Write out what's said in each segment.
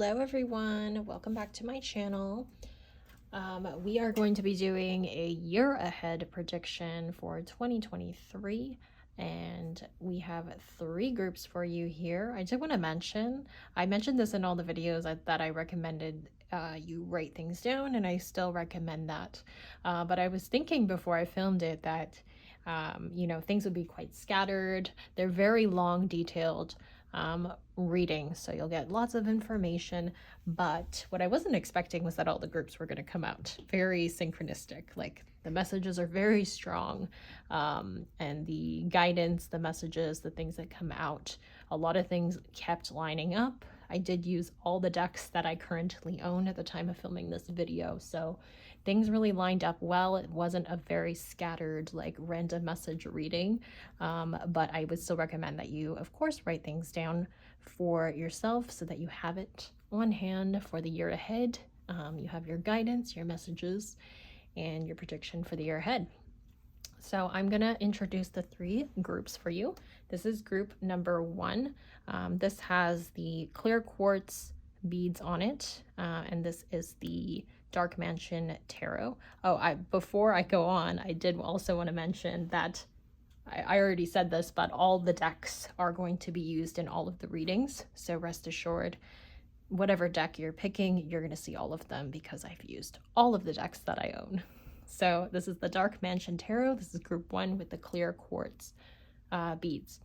Hello everyone, welcome back to my channel. We are going to be doing a year ahead prediction for 2023, and we have 3 groups for you here. I did want to mention, I mentioned this in all the videos that I recommended you write things down, and I still recommend that. But I was thinking before I filmed it that things would be quite scattered. They're very long, detailed reading, so you'll get lots of information. But what I wasn't expecting was that all the groups were going to come out very synchronistic. Like, the messages are very strong, and the guidance, the messages, the things that come out, a lot of things kept lining up. I did use all the decks that I currently own at the time of filming this video, so things really lined up well. It wasn't a very scattered, like, random message reading, but I would still recommend that you, of course, write things down for yourself so that you have it on hand for the year ahead. You have your guidance, your messages, and your prediction for the year ahead. So I'm going to introduce the 3 groups for you. This is group number 1. This has the clear quartz beads on it, and this is the Dark Mansion Tarot. Before I go on, I did also want to mention that I already said this, but all the decks are going to be used in all of the readings. So rest assured, whatever deck you're picking, you're going to see all of them because I've used all of the decks that I own. So this is the Dark Mansion Tarot. This is group 1 with the clear quartz beads.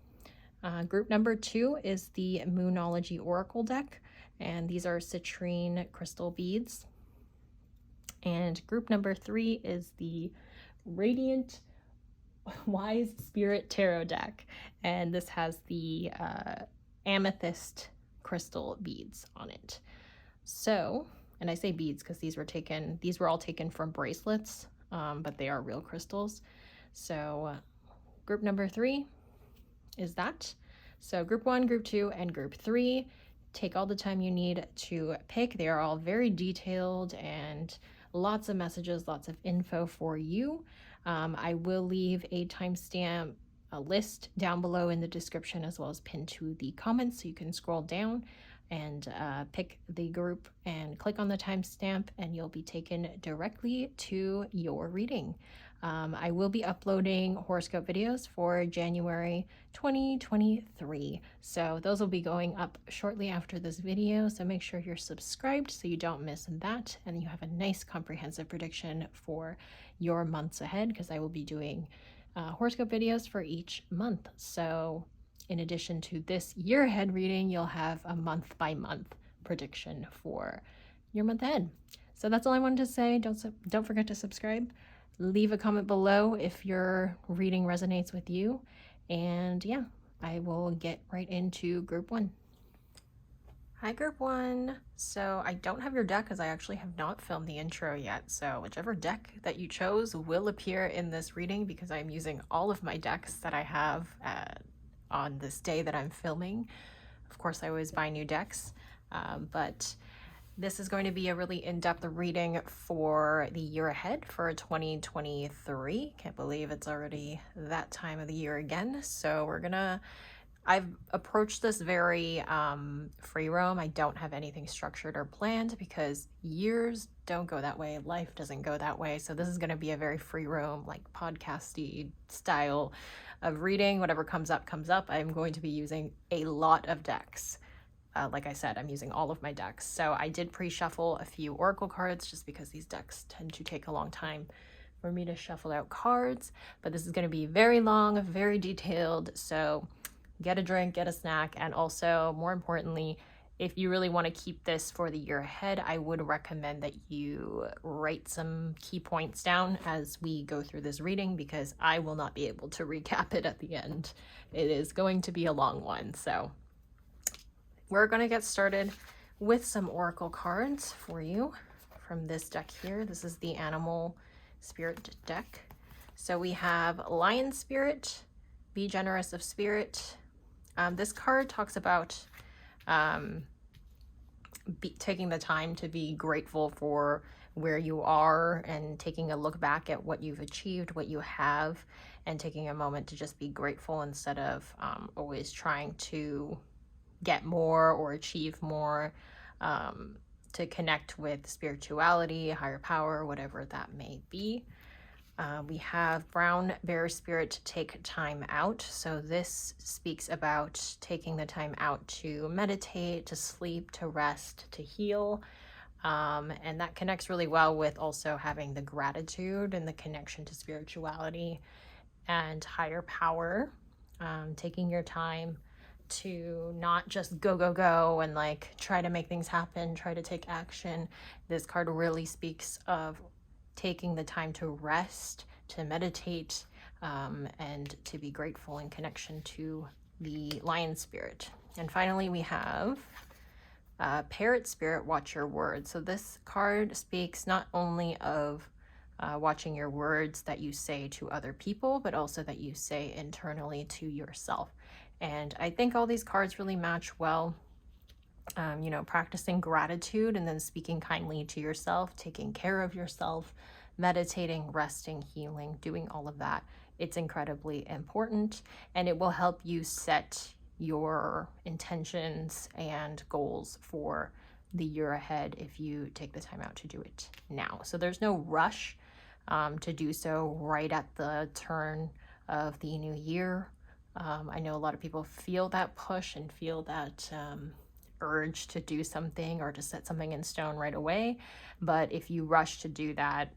Group number 2 is the Moonology Oracle deck, and these are citrine crystal beads. And group number 3 is the Radiant Wise Spirit Tarot deck, and this has the amethyst crystal beads on it. So, and I say beads because these were all taken from bracelets, but they are real crystals. So group number 3 is that. So group 1, group 2, and group 3, take all the time you need to pick. They are all very detailed and lots of messages, lots of info for you. I will leave a timestamp, a list down below in the description, as well as pinned to the comments, so you can scroll down and pick the group and click on the timestamp, and you'll be taken directly to your reading. I will be uploading horoscope videos for January 2023, so those will be going up shortly after this video, so make sure you're subscribed so you don't miss that, and you have a nice comprehensive prediction for your months ahead, because I will be doing horoscope videos for each month. So in addition to this year ahead reading, you'll have a month by month prediction for your month ahead. So that's all I wanted to say. Don't forget to subscribe. Leave a comment below if your reading resonates with you. And yeah, I will get right into group 1. Hi group 1. So I don't have your deck because I actually have not filmed the intro yet. So whichever deck that you chose will appear in this reading, because I'm using all of my decks that I have on this day that I'm filming. Of course, I always buy new decks, but this is going to be a really in-depth reading for the year ahead for 2023. Can't believe it's already that time of the year again. So I've approached this very free roam. I don't have anything structured or planned because years don't go that way. Life doesn't go that way. So this is going to be a very free roam, like podcasty style of reading. Whatever comes up, comes up. I'm going to be using a lot of decks. Like I said, I'm using all of my decks. So I did pre-shuffle a few oracle cards just because these decks tend to take a long time for me to shuffle out cards. But this is going to be very long, very detailed. So get a drink, get a snack, and also, more importantly, if you really want to keep this for the year ahead, I would recommend that you write some key points down as we go through this reading, because I will not be able to recap it at the end. It is going to be a long one. So we're going to get started with some oracle cards for you from this deck here. This is the Animal Spirit deck. So we have Lion Spirit, Be Generous of Spirit. This card talks about taking the time to be grateful for where you are and taking a look back at what you've achieved, what you have, and taking a moment to just be grateful instead of always trying to get more or achieve more. to connect with spirituality, higher power, whatever that may be. We have brown bear spirit, take time out. So this speaks about taking the time out to meditate, to sleep, to rest, to heal. And that connects really well with also having the gratitude and the connection to spirituality and higher power. Taking your time to not just go, go, go and like try to make things happen, try to take action. This card really speaks of taking the time to rest, to meditate, and to be grateful in connection to the lion spirit. And finally, we have parrot spirit, watch your words. So this card speaks not only of watching your words that you say to other people, but also that you say internally to yourself. And I think all these cards really match well. Practicing gratitude and then speaking kindly to yourself, taking care of yourself, meditating, resting, healing, doing all of that. It's incredibly important, and it will help you set your intentions and goals for the year ahead if you take the time out to do it now. So there's no rush to do so right at the turn of the new year. I know a lot of people feel that push and feel that urge to do something or to set something in stone right away. But if you rush to do that,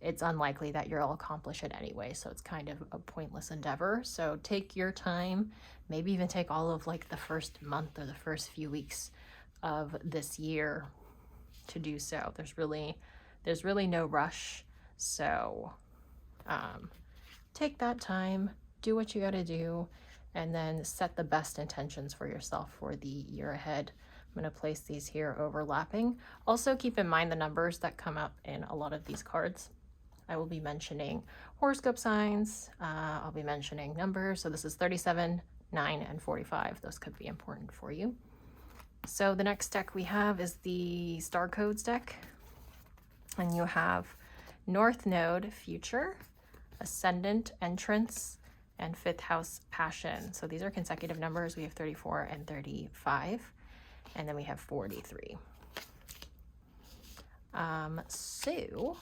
it's unlikely that you'll accomplish it anyway. So it's kind of a pointless endeavor. So take your time, maybe even take all of like the first month or the first few weeks of this year to do so. There's really no rush. So take that time, do what you got to do, and then set the best intentions for yourself for the year ahead. I'm going to place these here overlapping. Also keep in mind the numbers that come up in a lot of these cards. I will be mentioning horoscope signs. I'll be mentioning numbers. So this is 37, 9, and 45. Those could be important for you. So the next deck we have is the Star Codes deck. And you have North Node, Future, Ascendant, Entrance, and 5th House, Passion. So these are consecutive numbers. We have 34 and 35. And then we have 43. So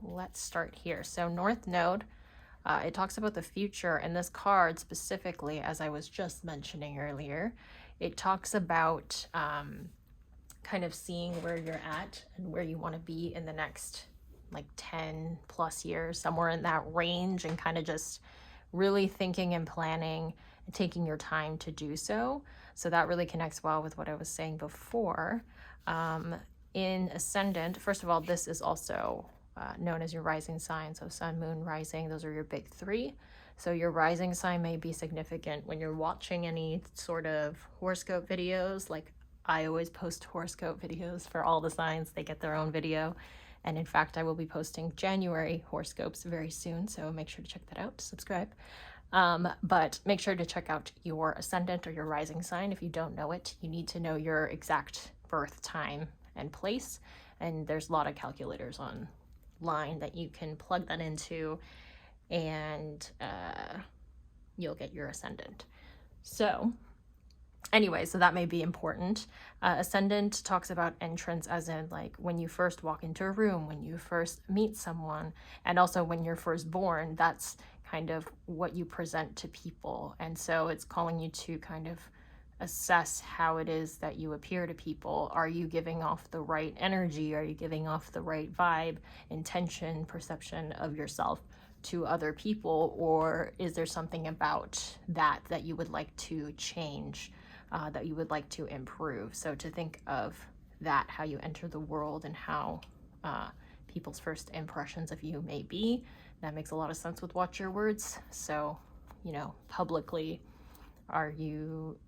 let's start here. So North Node, it talks about the future, and this card specifically, as I was just mentioning earlier, it talks about kind of seeing where you're at and where you want to be in the next like 10 plus years, somewhere in that range, and kind of just really thinking and planning and taking your time to do so. So that really connects well with what I was saying before. In Ascendant, first of all, this is also known as your rising sign. So sun, moon, rising, those are your big three. So your rising sign may be significant when you're watching any sort of horoscope videos. Like I always post horoscope videos for all the signs. They get their own video. And in fact, I will be posting January horoscopes very soon. So make sure to check that out, subscribe. But make sure to check out your ascendant or your rising sign. If you don't know it, you need to know your exact birth time and place. And there's a lot of calculators online that you can plug that into, and you'll get your ascendant. So anyway, so that may be important. Ascendant talks about entrance as in like when you first walk into a room, when you first meet someone, and also when you're first born. That's kind of what you present to people. And so it's calling you to kind of assess how it is that you appear to people. Are you giving off the right energy? Are you giving off the right vibe, intention, perception of yourself to other people? Or is there something about that you would like to change, that you would like to improve? So to think of that, how you enter the world and how people's first impressions of you may be, that makes a lot of sense with Watch Your Words. So, publicly,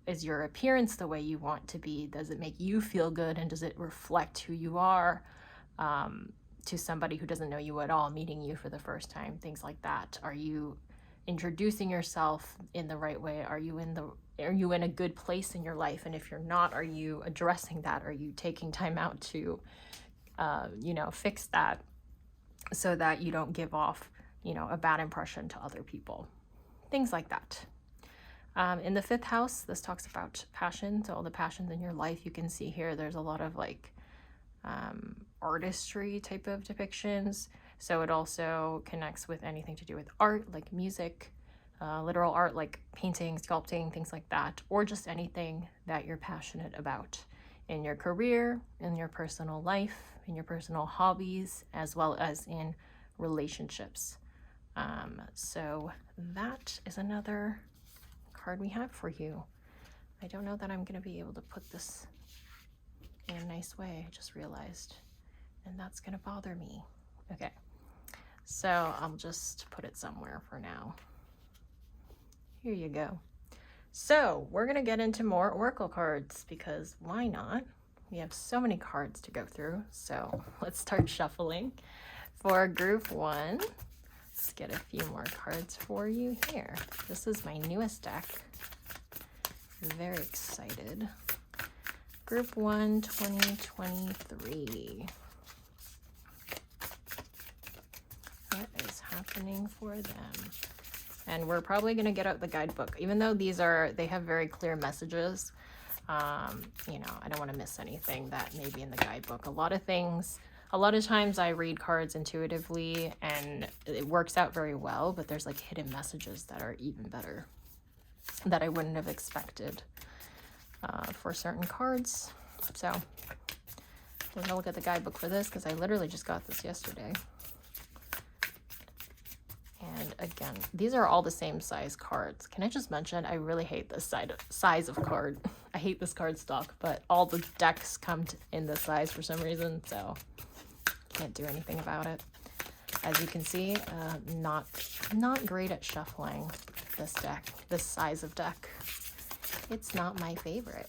is your appearance the way you want to be? Does it make you feel good? And does it reflect who you are to somebody who doesn't know you at all, meeting you for the first time? Things like that. Are you introducing yourself in the right way? Are you in a good place in your life? And if you're not, are you addressing that? Are you taking time out to fix that so that you don't give off a bad impression to other people? Things like that. In the 5th house, this talks about passion. So all the passions in your life, you can see here, there's a lot of like artistry type of depictions. So it also connects with anything to do with art, like music, literal art, like painting, sculpting, things like that, or just anything that you're passionate about in your career, in your personal life, in your personal hobbies, as well as in relationships. So that is another card we have for you. I don't know that I'm going to be able to put this in a nice way, I just realized, and that's going to bother me. Okay, so I'll just put it somewhere for now. Here you go. So we're going to get into more oracle cards, because why not? We have so many cards to go through, so let's start shuffling. For group 1, let's get a few more cards for you here. This is my newest deck. I'm very excited. Group 1, 2023. What is happening for them? And we're probably going to get out the guidebook, even though they have very clear messages. You know, I don't want to miss anything that may be in the guidebook. A lot of times I read cards intuitively and it works out very well, but there's like hidden messages that are even better that I wouldn't have expected for certain cards. So we're gonna look at the guidebook for this, because I literally just got this yesterday. And again, these are all the same size cards. Can I just mention, I really hate this size of card. I hate this card stock, but all the decks come in this size for some reason, so can't do anything about it. As you can see, not great at shuffling this deck, this size of deck. It's not my favorite.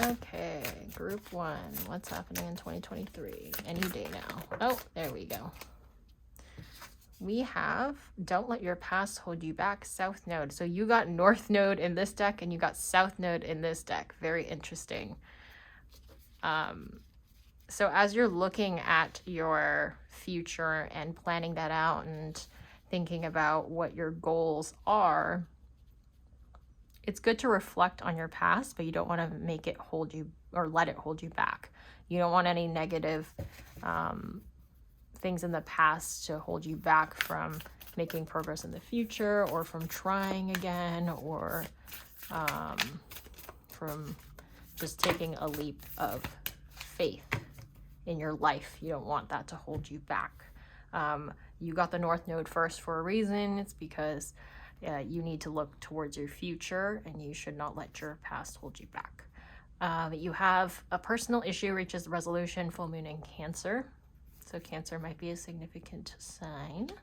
Okay, group 1, what's happening in 2023? Any day now. Oh, there we go. We have Don't Let Your Past Hold You Back, South Node. So you got North Node in this deck and you got South Node in this deck. Very interesting. So as you're looking at your future and planning that out and thinking about what your goals are, it's good to reflect on your past, but you don't want to make it hold you or let it hold you back. You don't want any negative things in the past to hold you back from making progress in the future, or from trying again, or from just taking a leap of faith in your life. You don't want that to hold you back. You got the North Node first for a reason. It's because you need to look towards your future, and you should not let your past hold you back. You have a personal issue reaches resolution, full moon in Cancer. So Cancer might be a significant sign. Put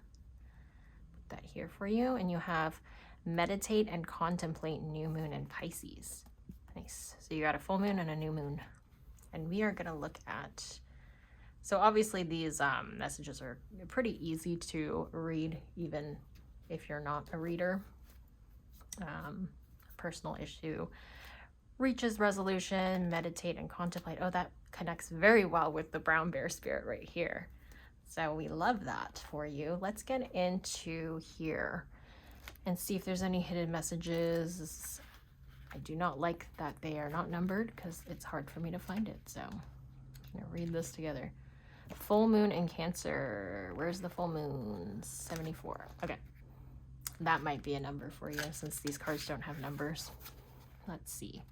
that here for you. And you have meditate and contemplate, new moon in Pisces. Nice. So you got a full moon and a new moon. And we are going to look at, so obviously these messages are pretty easy to read, even if you're not a reader. Personal issue reaches resolution, meditate and contemplate. Oh, that connects very well with the brown bear spirit right here. So we love that for you. Let's get into here and see if there's any hidden messages. I do not like that they are not numbered, because it's hard for me to find it. So I'm gonna read this together. Full moon in Cancer. Where's the full moon? 74. Okay. That might be a number for you, since these cards don't have numbers. Let's see.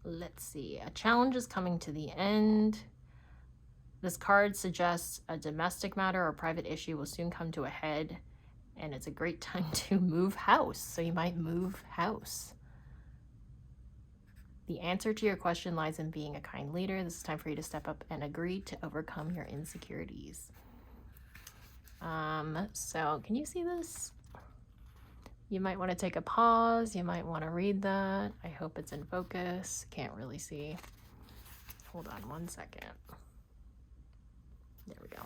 Let's see. A challenge is coming to the end. This card suggests a domestic matter or private issue will soon come to a head, and it's a great time to move house. So you might move house. The answer to your question lies in being a kind leader. This is time for you to step up and agree to overcome your insecurities. So can you see this? You might want to take a pause. You might want to read that. I hope it's in focus. Can't really see. Hold on one second. There we go.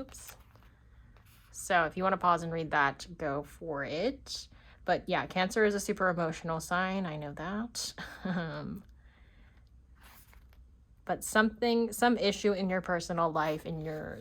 Oops. So if you want to pause and read that, go for it. But yeah, Cancer is a super emotional sign. I know that. but some issue in your personal life,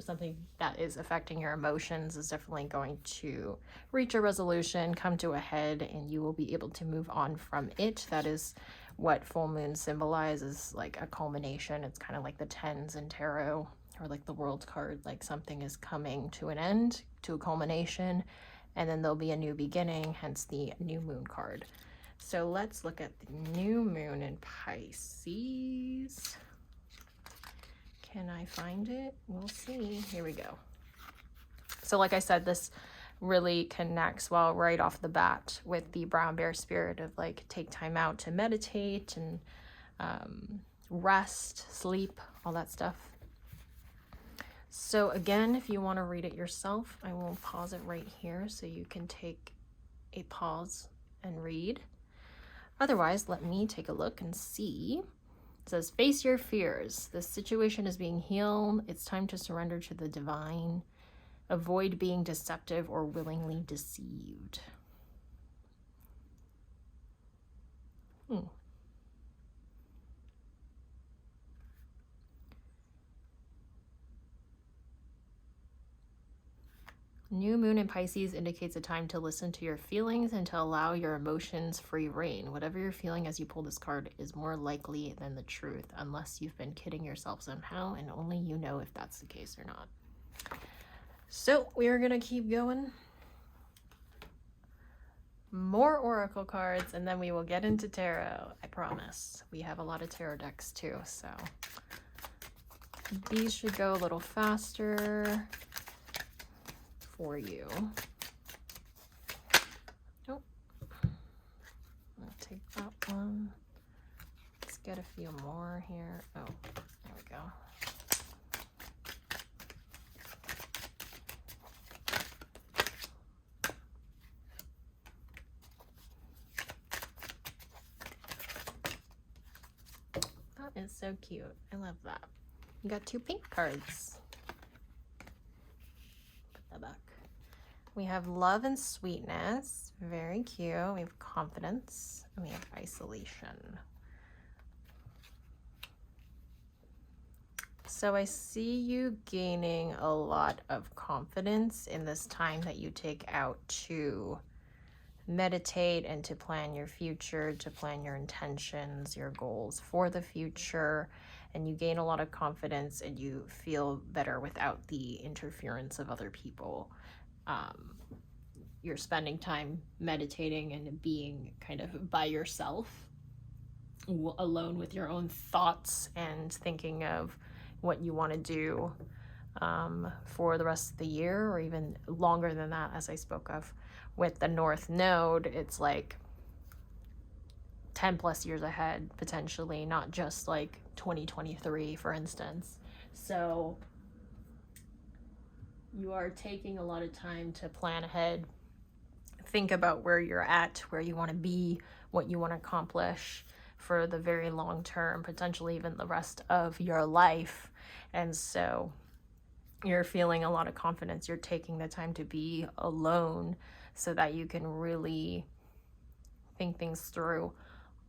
something that is affecting your emotions is definitely going to reach a resolution, come to a head, and you will be able to move on from it. That is what full moon symbolizes, like a culmination. It's kind of like the tens in tarot, or like the world card, like something is coming to an end, to a culmination, and then there'll be a new beginning, hence the new moon card. So let's look at the new moon in Pisces. Can I find it? We'll see. Here we go. So like I said, this really connects well right off the bat with the brown bear spirit of like take time out to meditate and rest, sleep, all that stuff. So again, if you want to read it yourself, I will pause it right here so you can take a pause and read. Otherwise, let me take a look and see. It says, face your fears. This situation is being healed. It's time to surrender to the divine. Avoid being deceptive or willingly deceived. New moon in Pisces indicates a time to listen to your feelings and to allow your emotions free reign. Whatever you're feeling as you pull this card is more likely than the truth, unless you've been kidding yourself somehow, and only you know if that's the case or not. So we're going to keep going. More oracle cards, and then we will get into tarot. I promise. We have a lot of tarot decks too, so these should go a little faster for you. Oh, I'll take that one. Let's get a few more here. Oh, there we go. That is so cute. I love that. You got 2 pink cards. Put that back. We have love and sweetness. Very cute. We have confidence. And we have isolation. So I see you gaining a lot of confidence in this time that you take out to meditate and to plan your future, to plan your intentions, your goals for the future. And you gain a lot of confidence and you feel better without the interference of other people. You're spending time meditating and being kind of by yourself, alone with your own thoughts and thinking of what you want to do for the rest of the year, or even longer than that, as I spoke of. With the North Node, it's like 10 plus years ahead, potentially, not just like 2023, for instance. So you are taking a lot of time to plan ahead, think about where you're at, where you want to be, what you want to accomplish for the very long term, potentially even the rest of your life. And so you're feeling a lot of confidence. You're taking the time to be alone so that you can really think things through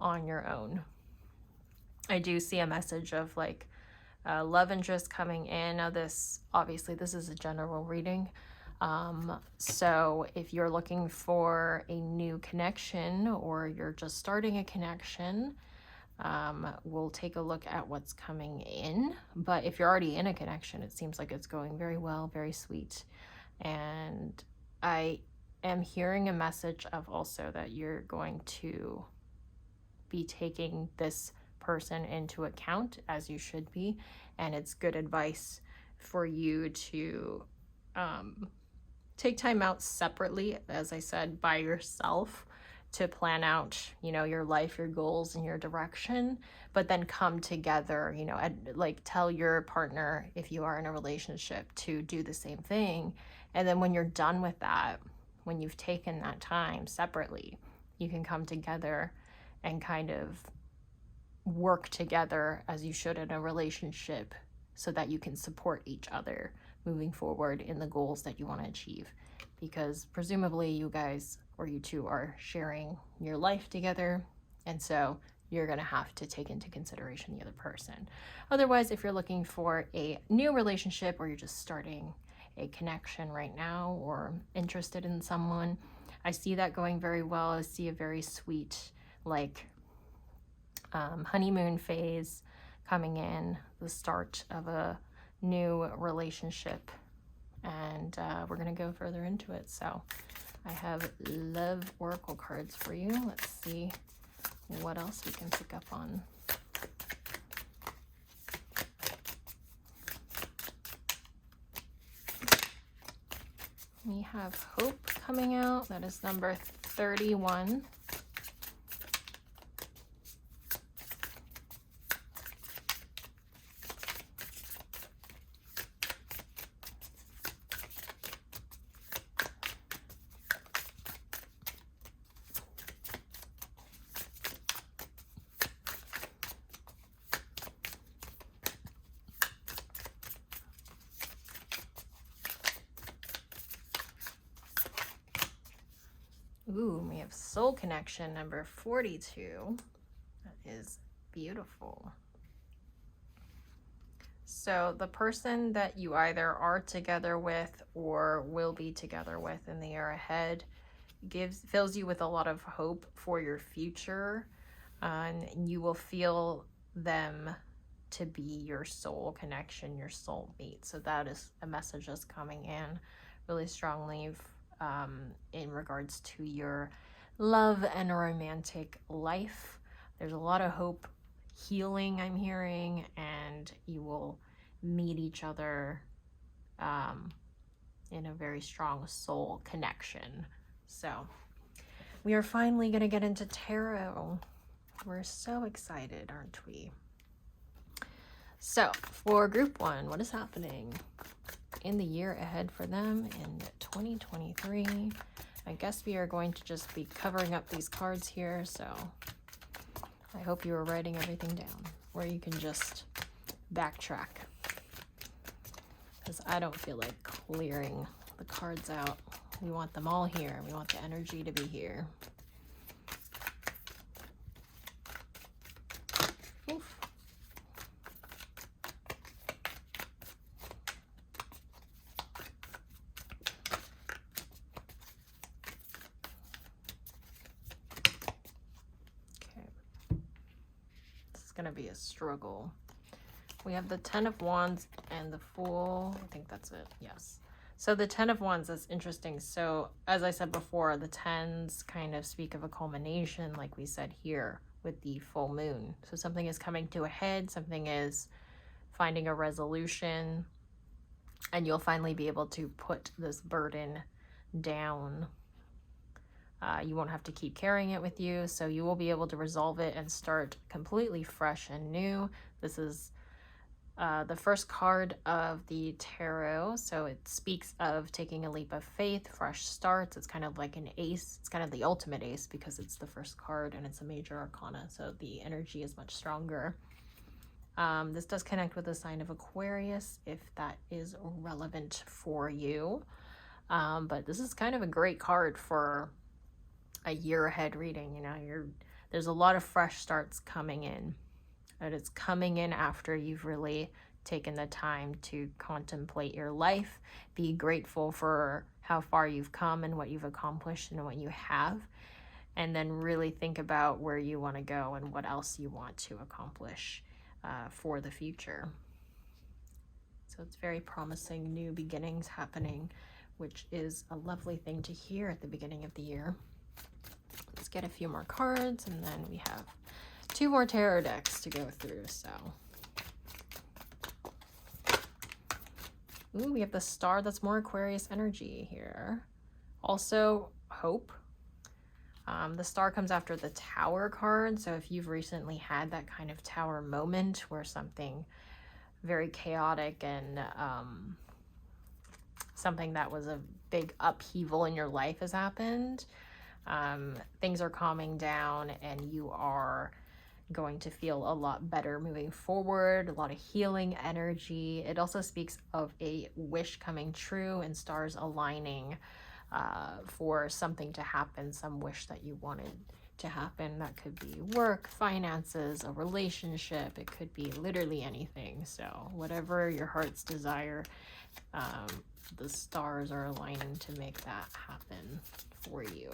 on your own. I do see a message of like love interest coming in. Now this is a general reading. So if you're looking for a new connection or you're just starting a connection, we'll take a look at what's coming in. But if you're already in a connection, it seems like it's going very well, very sweet. And I am hearing a message of also that you're going to be taking this person into account, as you should be. And it's good advice for you to take time out separately, as I said, by yourself, to plan out, your life, your goals, and your direction, but then come together, and like tell your partner, if you are in a relationship, to do the same thing. And then when you're done with that, when you've taken that time separately, you can come together and kind of work together as you should in a relationship, so that you can support each other moving forward in the goals that you want to achieve. Because presumably you guys, or you two, are sharing your life together, and so you're going to have to take into consideration the other person. Otherwise, if you're looking for a new relationship or you're just starting a connection right now or interested in someone, I see that going very well. I see a very sweet, like, honeymoon phase coming in, the start of a new relationship, and we're going to go further into it. So I have love oracle cards for you. Let's see what else we can pick up on. We have hope coming out. That is number 31. Ooh, we have soul connection number 42. That is beautiful. So the person that you either are together with or will be together with in the year ahead fills you with a lot of hope for your future, and you will feel them to be your soul connection, your soul mate. So that is a message that's coming in really strongly in regards to your love and romantic life. There's a lot of hope, healing I'm hearing, and you will meet each other in a very strong soul connection. So we are finally going to get into tarot. We're so excited, aren't we? So for group 1, what is happening in the year ahead for them in 2023? I guess we are going to just be covering up these cards here, so I hope you are writing everything down, or you can just backtrack, because I don't feel like clearing the cards out. We want them all here. We want the energy to be here. Oof. Going to be a struggle. We have the 10 of Wands and the Fool. I think that's it. Yes. So the 10 of Wands is interesting. So as I said before, the 10s kind of speak of a culmination, like we said here with the full moon. So something is coming to a head, something is finding a resolution, and you'll finally be able to put this burden down. You won't have to keep carrying it with you, so you will be able to resolve it and start completely fresh and new. This is the first card of the tarot, so it speaks of taking a leap of faith, fresh starts. It's kind of like an ace. It's kind of the ultimate ace because it's the first card and it's a major arcana, so the energy is much stronger. This does connect with the sign of Aquarius if that is relevant for you, but this is kind of a great card for a year ahead reading. You know, there's a lot of fresh starts coming in, and it's coming in after you've really taken the time to contemplate your life, be grateful for how far you've come and what you've accomplished and what you have, and then really think about where you want to go and what else you want to accomplish for the future. So it's very promising, new beginnings happening, which is a lovely thing to hear at the beginning of the year. Let's get a few more cards, and then we have 2 more tarot decks to go through. So, ooh, we have the Star. That's more Aquarius energy here. Also, hope. The Star comes after the Tower card. So if you've recently had that kind of Tower moment where something very chaotic and something that was a big upheaval in your life has happened, things are calming down and you are going to feel a lot better moving forward, a lot of healing energy. It also speaks of a wish coming true and stars aligning for something to happen, some wish that you wanted to happen. That could be work, finances, a relationship. It could be literally anything. So whatever your heart's desire, the stars are aligning to make that happen for you.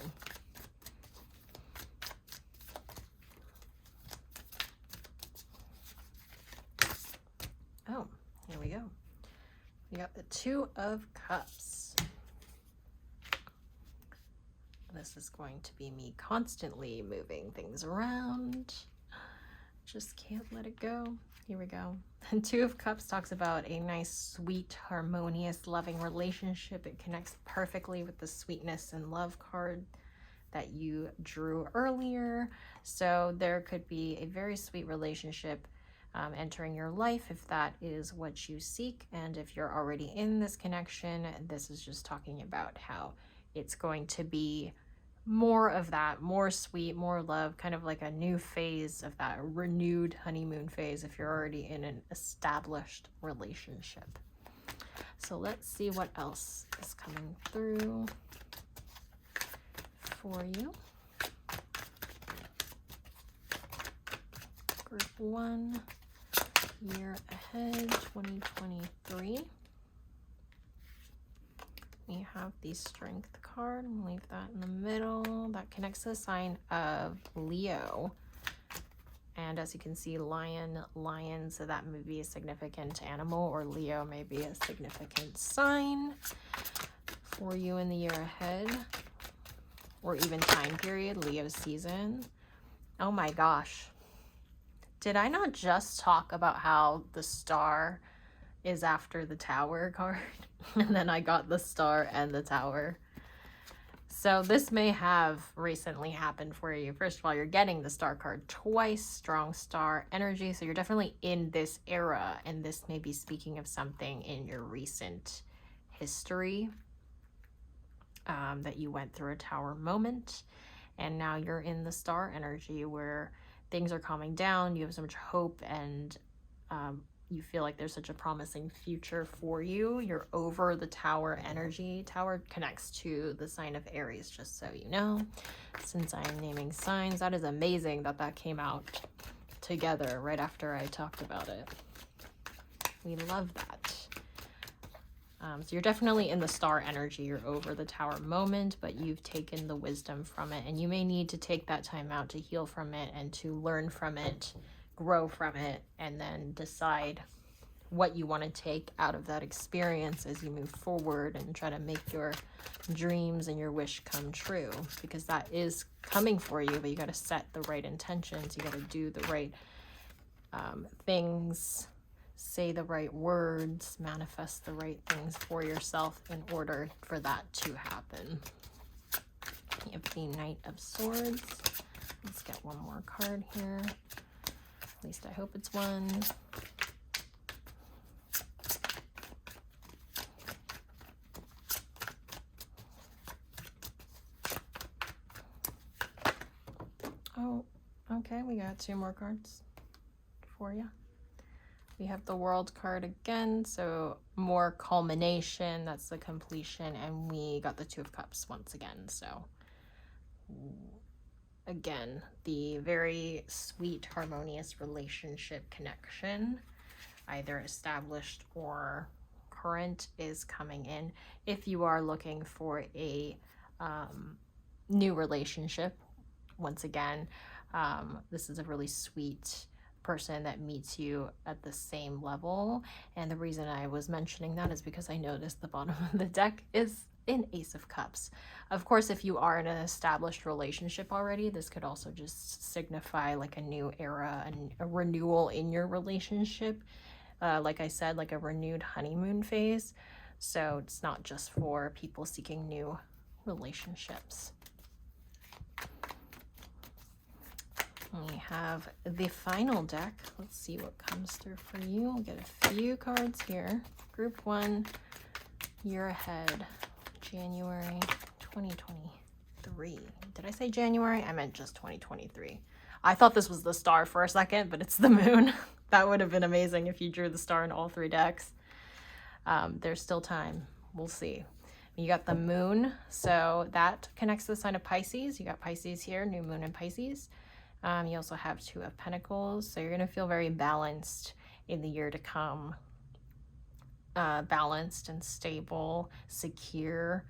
Oh, here we go. We got the Two of Cups. This is going to be me constantly moving things around. Just can't let it go. Here we go. And Two of Cups talks about a nice, sweet, harmonious, loving relationship. It connects perfectly with the sweetness and love card that you drew earlier. So there could be a very sweet relationship entering your life if that is what you seek. And if you're already in this connection, this is just talking about how it's going to be more of that, more sweet, more love, kind of like a new phase of that renewed honeymoon phase if you're already in an established relationship. So let's see what else is coming through for you. Group 1, year ahead, 2023. We have the Strength card. I'm gonna leave that in the middle. That connects to the sign of Leo. And as you can see, lion, so that may be a significant animal, or Leo may be a significant sign for you in the year ahead, or even time period, Leo season. Oh my gosh. Did I not just talk about how the star is after the Tower card? And then I got the star and the Tower. So this may have recently happened for you. First of all, you're getting the star card twice, strong star energy. So you're definitely in this era, and this may be speaking of something in your recent history that you went through a Tower moment. And now you're in the star energy where things are calming down. You have so much hope, and you feel like there's such a promising future for you. You're over the Tower energy. Tower connects to the sign of Aries, just so you know. Since I'm naming signs, that is amazing that that came out together right after I talked about it. We love that. So you're definitely in the star energy. You're over the Tower moment, but you've taken the wisdom from it, and you may need to take that time out to heal from it and to learn from it, grow from it, and then decide what you want to take out of that experience as you move forward and try to make your dreams and your wish come true, because that is coming for you, but you got to set the right intentions. You got to do the right things, say the right words, manifest the right things for yourself in order for that to happen. You have the Knight of Swords. Let's get one more card here. At least I hope it's one. Oh, okay, we got two more cards for you. We have the World card again, so more culmination, that's the completion, and we got the Two of Cups once again. So again, the very sweet, harmonious relationship connection, either established or current, is coming in. If you are looking for a new relationship, once again, this is a really sweet person that meets you at the same level. And the reason I was mentioning that is because I noticed the bottom of the deck is an Ace of Cups. Of course, if you are in an established relationship already, this could also just signify like a new era and a renewal in your relationship. Like I said, like a renewed honeymoon phase. So it's not just for people seeking new relationships. We have the final deck. Let's see what comes through for you. We'll get a few cards here. Group 1, year ahead, January 2023. Did I say January? I meant just 2023. I thought this was the star for a second, but it's the moon. That would have been amazing if you drew the star in all three decks. There's still time. We'll see. You got the moon, so that connects to the sign of Pisces. You got Pisces here, new moon in Pisces. You also have Two of Pentacles, so you're going to feel very balanced in the year to come. Balanced and stable, secure.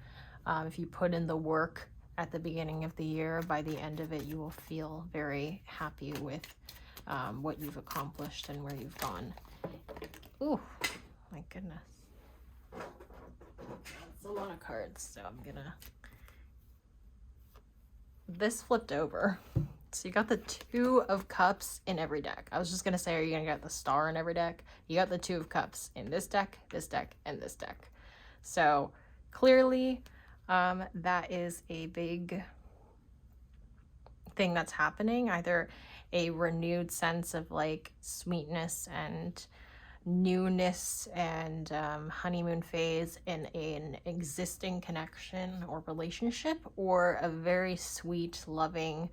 If you put in the work at the beginning of the year, by the end of it, you will feel very happy with what you've accomplished and where you've gone. Ooh, my goodness. That's a lot of cards, so I'm gonna... This flipped over. So you got the Two of Cups in every deck. I was just gonna say, are you gonna get the Star in every deck? You got the Two of Cups in this deck, and this deck. So clearly, that is a big thing that's happening. Either a renewed sense of like sweetness and newness and honeymoon phase in an existing connection or relationship, or a very sweet, loving,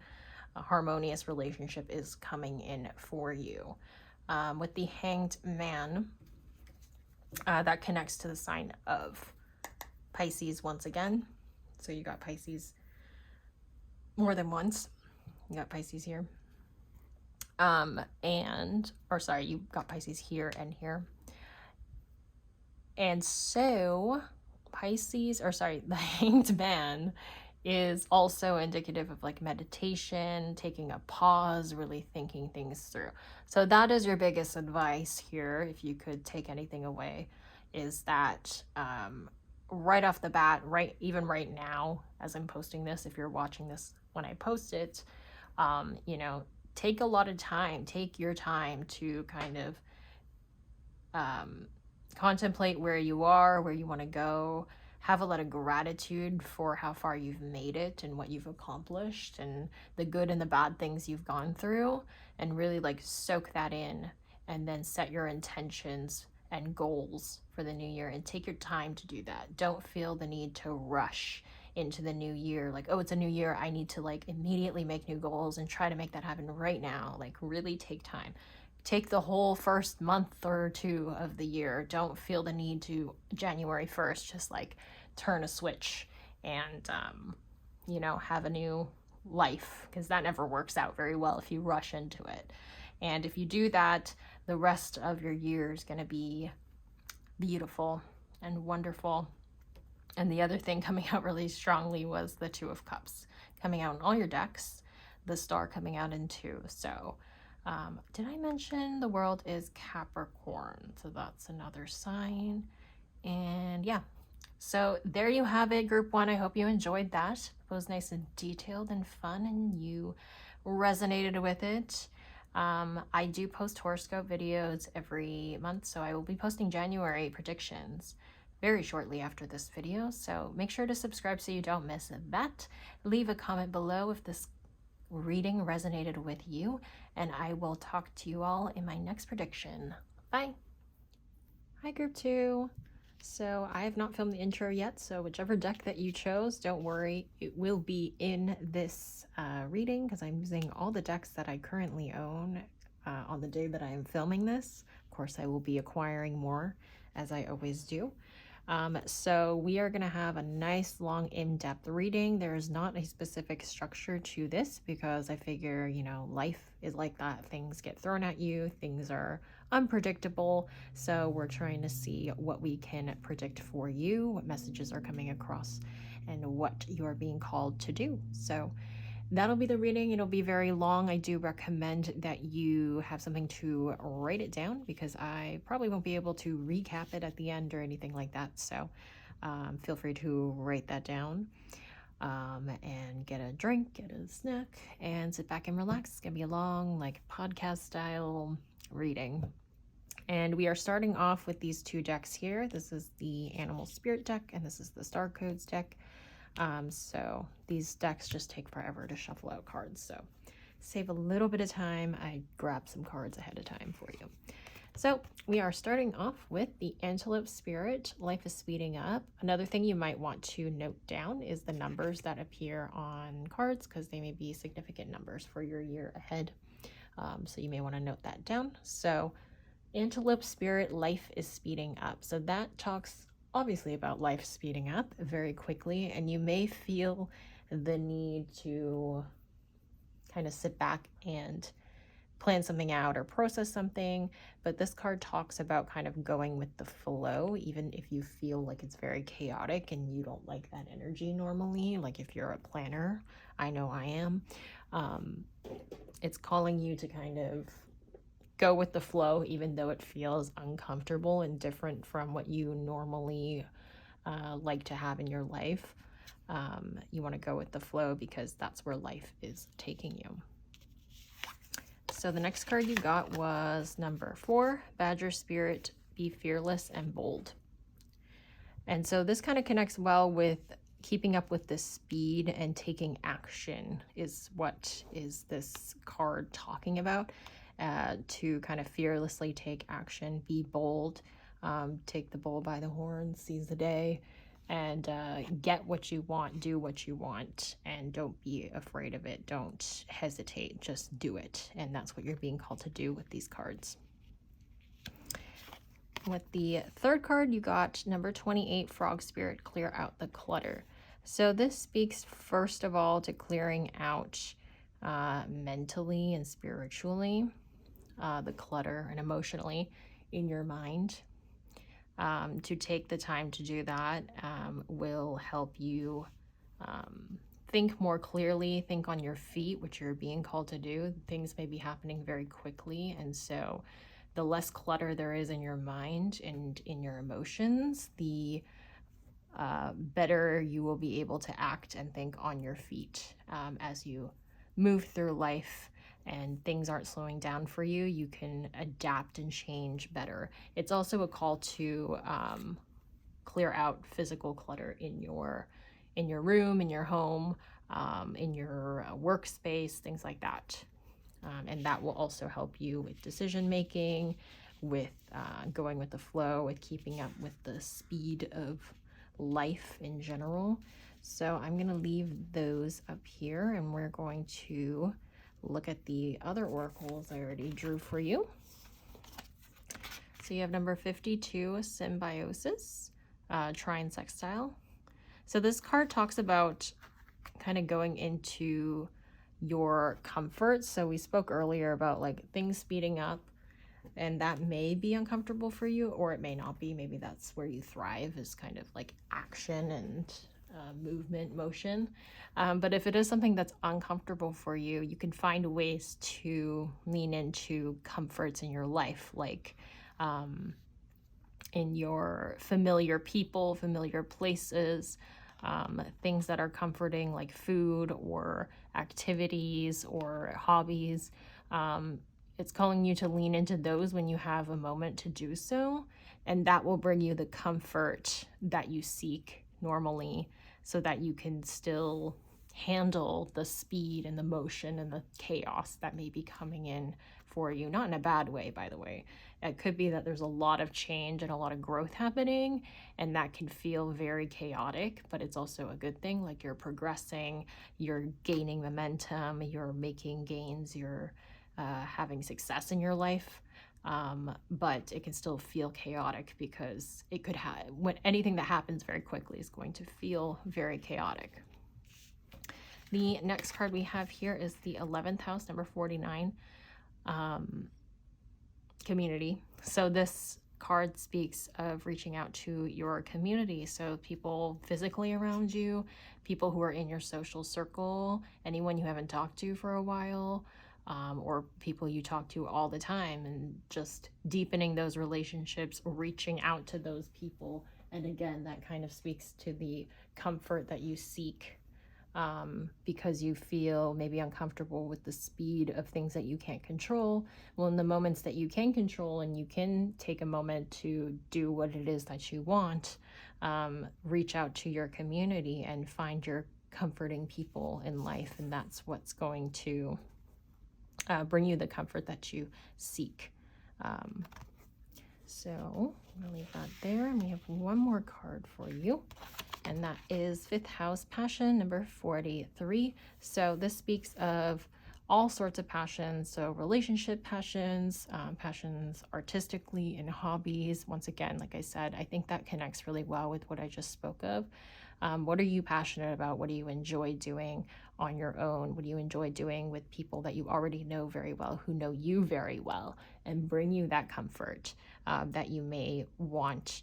harmonious relationship is coming in for you. With the Hanged Man, that connects to the sign of Pisces once again. So you got Pisces more than once. You got Pisces here. You got Pisces here and here. And so the Hanged Man is also indicative of like meditation, taking a pause, really thinking things through. So that is your biggest advice here, if you could take anything away, is that right off the bat, even right now, as I'm posting this, if you're watching this when I post it, take a lot of time, take your time to kind of contemplate where you are, where you want to go, have a lot of gratitude for how far you've made it and what you've accomplished and the good and the bad things you've gone through, and really like soak that in, and then set your intentions and goals for the new year and take your time to do that. Don't feel the need to rush into the new year like, oh, it's a new year, I need to like immediately make new goals and try to make that happen right now. Like, really take time. Take the whole first month or two of the year. Don't feel the need to January 1st just like turn a switch and have a new life, because that never works out very well if you rush into it. And if you do that, the rest of your year is going to be beautiful and wonderful. And the other thing coming out really strongly was the Two of Cups coming out in all your decks, the Star coming out in two. So did I mention the world is Capricorn? So that's another sign. And yeah, so there you have it, group one. I hope you enjoyed that. It was nice and detailed and fun, and you resonated with it. I do post horoscope videos every month, so I will be posting January predictions very shortly after this video, so make sure to subscribe so you don't miss that. Leave a comment below if this reading resonated with you, and I will talk to you all in my next prediction. Bye. Hi, group two. So I have not filmed the intro yet, so whichever deck that you chose, don't worry, it will be in this reading, because I'm using all the decks that I currently own on the day that I am filming this. Of course, I will be acquiring more, as I always do. So we are going to have a nice, long, in-depth reading. There is not a specific structure to this, because I figure, life is like that. Things get thrown at you. Things are unpredictable. So we're trying to see what we can predict for you, what messages are coming across, and what you are being called to do. So that'll be the reading. It'll be very long. I do recommend that you have something to write it down, because I probably won't be able to recap it at the end or anything like that. So feel free to write that down and get a drink, get a snack, and sit back and relax. It's going to be a long, like podcast style reading. And we are starting off with these two decks here. This is the Animal Spirit deck, and this is the Star Codes deck. So these decks just take forever to shuffle out cards, so save a little bit of time. I grabbed some cards ahead of time for you. So we are starting off with the Antelope Spirit, Life is Speeding Up. Another thing you might want to note down is the numbers that appear on cards, because they may be significant numbers for your year ahead. So you may want to note that down. So Antelope Spirit, Life is Speeding Up. So that talks obviously about life speeding up very quickly, and you may feel the need to kind of sit back and plan something out or process something. But this card talks about kind of going with the flow, even if you feel like it's very chaotic and you don't like that energy normally. Like if you're a planner, I know I am. It's calling you to kind of go with the flow, even though it feels uncomfortable and different from what you normally like to have in your life. You want to go with the flow because that's where life is taking you. So the next card you got was number 4, Badger Spirit, be fearless and bold. And so this kind of connects well with keeping up with the speed and taking action is what is this card talking about. To kind of fearlessly take action, be bold, take the bull by the horns, seize the day, and get what you want, do what you want, and don't be afraid of it. Don't hesitate, just do it. And that's what you're being called to do with these cards. With the third card, you got number 28, Frog Spirit, clear out the clutter. So this speaks first of all to clearing out mentally and spiritually the clutter, and emotionally in your mind. To take the time to do that will help you think more clearly, think on your feet, which you're being called to do. Things may be happening very quickly, and so the less clutter there is in your mind and in your emotions, the better you will be able to act and think on your feet as you move through life and things aren't slowing down for you. You can adapt and change better. It's also a call to clear out physical clutter in your room, in your home, in your workspace, things like that. And that will also help you with decision making, with going with the flow, with keeping up with the speed of life in general. So I'm going to leave those up here, and we're going to look at the other oracles I already drew for you. So you have number 52, Symbiosis, Trine Sextile. So this card talks about kind of going into your comfort. So we spoke earlier about like things speeding up, and that may be uncomfortable for you, or it may not be. Maybe that's where you thrive, is kind of like action and movement, motion. But if it is something that's uncomfortable for you, you can find ways to lean into comforts in your life, like in your familiar people, familiar places, things that are comforting like food or activities or hobbies. It's calling you to lean into those when you have a moment to do so, and that will bring you the comfort that you seek normally, so that you can still handle the speed and the motion and the chaos that may be coming in for you. Not in a bad way, by the way. It could be that there's a lot of change and a lot of growth happening, and that can feel very chaotic, but it's also a good thing. Like you're progressing, you're gaining momentum, you're making gains, you're having success in your life. But it can still feel chaotic because it could when anything that happens very quickly is going to feel very chaotic. The next card we have here is the 11th house, number 49, community. So this card speaks of reaching out to your community. So people physically around you, people who are in your social circle, anyone you haven't talked to for a while, or people you talk to all the time, and just deepening those relationships, reaching out to those people. And again, that kind of speaks to the comfort that you seek, because you feel maybe uncomfortable with the speed of things that you can't control. Well, in the moments that you can control and you can take a moment to do what it is that you want, reach out to your community and find your comforting people in life, and that's what's going to bring you the comfort that you seek. So I'm gonna leave that there, and we have one more card for you, and that is 5th house, passion, number 43. So this speaks of all sorts of passions. So relationship passions, passions artistically and hobbies. Once again, like I said, I think that connects really well with what I just spoke of. What are you passionate about? What do you enjoy doing on your own? What do you enjoy doing with people that you already know very well, who know you very well, and bring you that comfort that you may want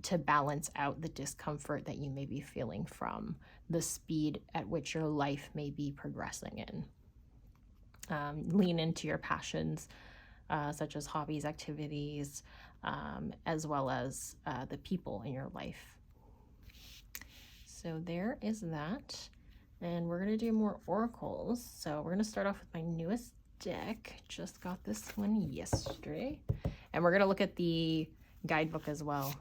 to balance out the discomfort that you may be feeling from the speed at which your life may be progressing in. Lean into your passions, such as hobbies, activities, as well as the people in your life. So there is that. And we're going to do more oracles. So we're going to start off with my newest deck. Just got this one yesterday. And we're going to look at the guidebook as well,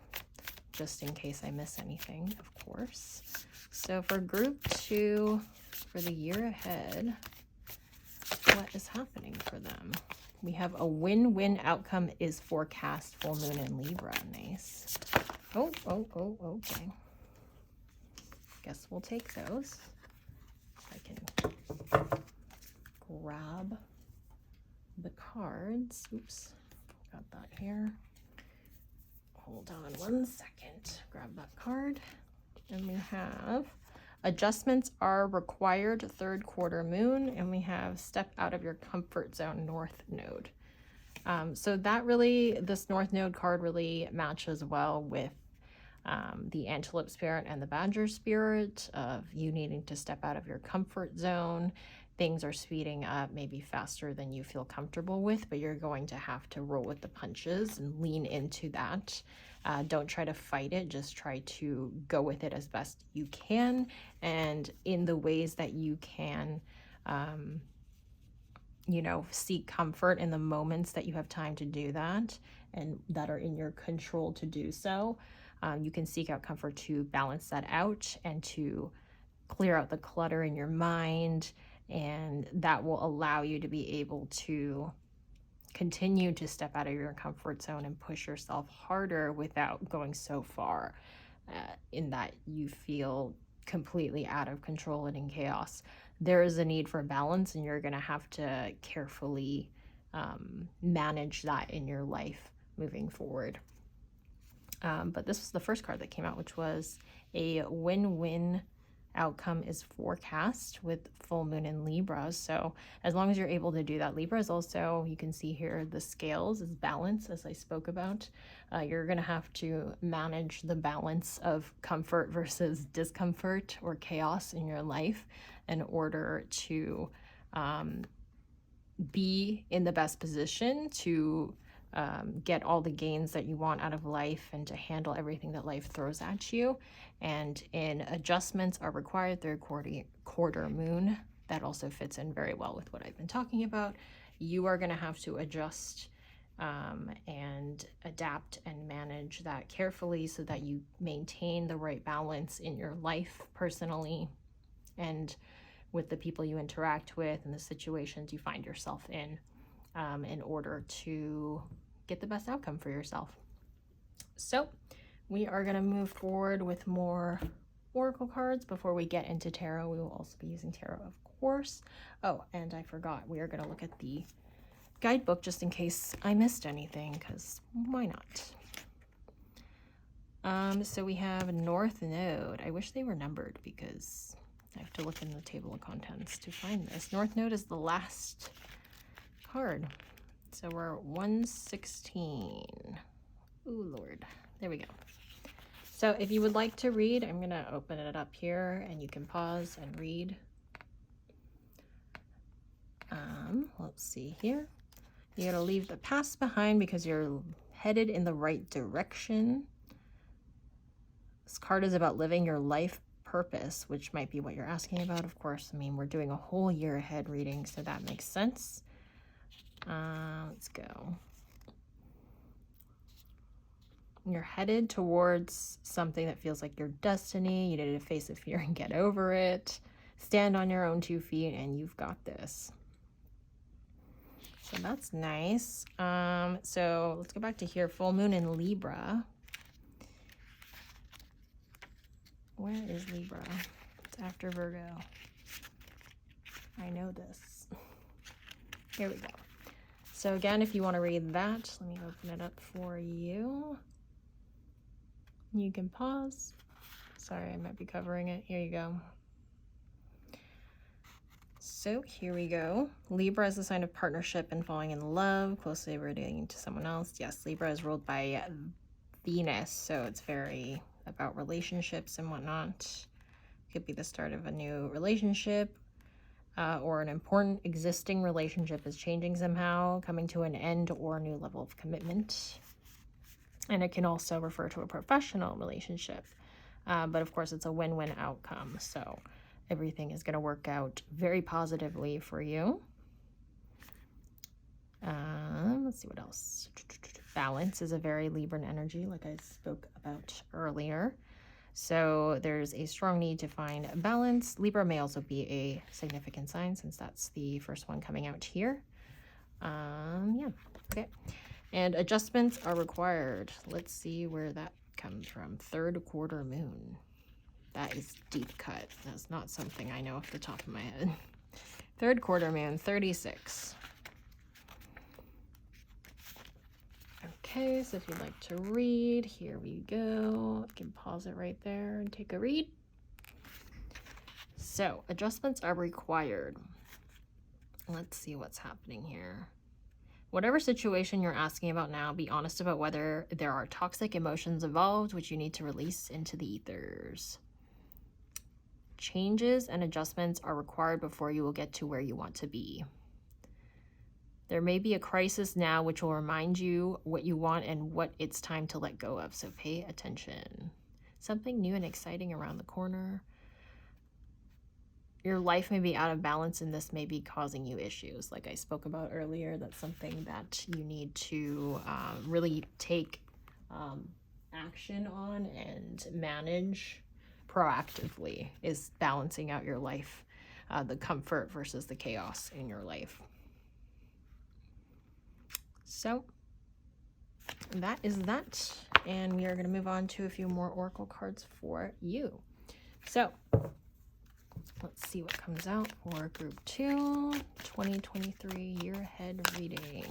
just in case I miss anything, of course. So for group 2, for the year ahead, what is happening for them? We have a win-win outcome is forecast, full moon in Libra. Nice. Oh, okay. Guess we'll take those. I can grab the cards. Oops, got that here. Hold on one second. Grab that card. And we have adjustments are required, third quarter moon, and we have step out of your comfort zone, north node. So that really, this north node card really matches well with the antelope spirit and the badger spirit of you needing to step out of your comfort zone. Things are speeding up maybe faster than you feel comfortable with, but you're going to have to roll with the punches and lean into that. Don't try to fight it, just try to go with it as best you can, and in the ways that you can, seek comfort in the moments that you have time to do that and that are in your control to do so. You can seek out comfort to balance that out and to clear out the clutter in your mind, and that will allow you to be able to continue to step out of your comfort zone and push yourself harder without going so far in that you feel completely out of control and in chaos. There is a need for balance, and you're going to have to carefully manage that in your life moving forward. But this was the first card that came out, which was a win-win outcome is forecast with full moon in Libra. So as long as you're able to do that, Libra is also, you can see here, the scales is balance, as I spoke about. You're going to have to manage the balance of comfort versus discomfort or chaos in your life in order to be in the best position to get all the gains that you want out of life and to handle everything that life throws at you. And in adjustments are required, third quarter moon, that also fits in very well with what I've been talking about. You are going to have to adjust and adapt and manage that carefully so that you maintain the right balance in your life personally and with the people you interact with and the situations you find yourself in order to get the best outcome for yourself. So we are going to move forward with more oracle cards. Before we get into tarot, we will also be using tarot, of course. Oh, and I forgot, we are going to look at the guidebook just in case I missed anything, because why not? So we have North Node. I wish they were numbered because I have to look in the table of contents to find this. North Node is the last card. So we're 116. Ooh, Lord. There we go. So if you would like to read, I'm going to open it up here and you can pause and read. Let's see here. You got to leave the past behind because you're headed in the right direction. This card is about living your life purpose, which might be what you're asking about, of course. I mean, we're doing a whole year ahead reading, so that makes sense. Let's go. You're headed towards something that feels like your destiny. You need to face the fear and get over it. Stand on your own 2 feet and you've got this. So that's nice. So let's go back to here. Full moon in Libra. Where is Libra? It's after Virgo. I know this. Here we go. So again, if you want to read that, let me open it up for you. You can pause. Sorry, I might be covering it. Here you go. So here we go. Libra is the sign of partnership and falling in love, closely relating to someone else. Yes, Libra is ruled by Venus, so it's very about relationships and whatnot. Could be the start of a new relationship, or an important existing relationship is changing somehow, coming to an end, or a new level of commitment. And it can also refer to a professional relationship, but of course it's a win-win outcome, so everything is going to work out very positively for you. Let's see what else. Balance is a very Libran energy, like I spoke about earlier. So there's a strong need to find balance. Libra may also be a significant sign since that's the first one coming out here. Yeah, okay. And adjustments are required. Let's see where that comes from. Third quarter moon. That is deep cut. That's not something I know off the top of my head. Third quarter moon, 36. Okay, so if you'd like to read, here we go. I can pause it right there and take a read. So, adjustments are required. Let's see what's happening here. Whatever situation you're asking about now, be honest about whether there are toxic emotions involved, which you need to release into the ethers. Changes and adjustments are required before you will get to where you want to be. There may be a crisis now which will remind you what you want and what it's time to let go of, so pay attention. Something new and exciting around the corner. Your life may be out of balance and this may be causing you issues. Like I spoke about earlier, that's something that you need to really take action on and manage proactively, is balancing out your life, the comfort versus the chaos in your life. So that is that, and we are going to move on to a few more oracle cards for you. So let's see what comes out for group 2, 2023 year ahead reading.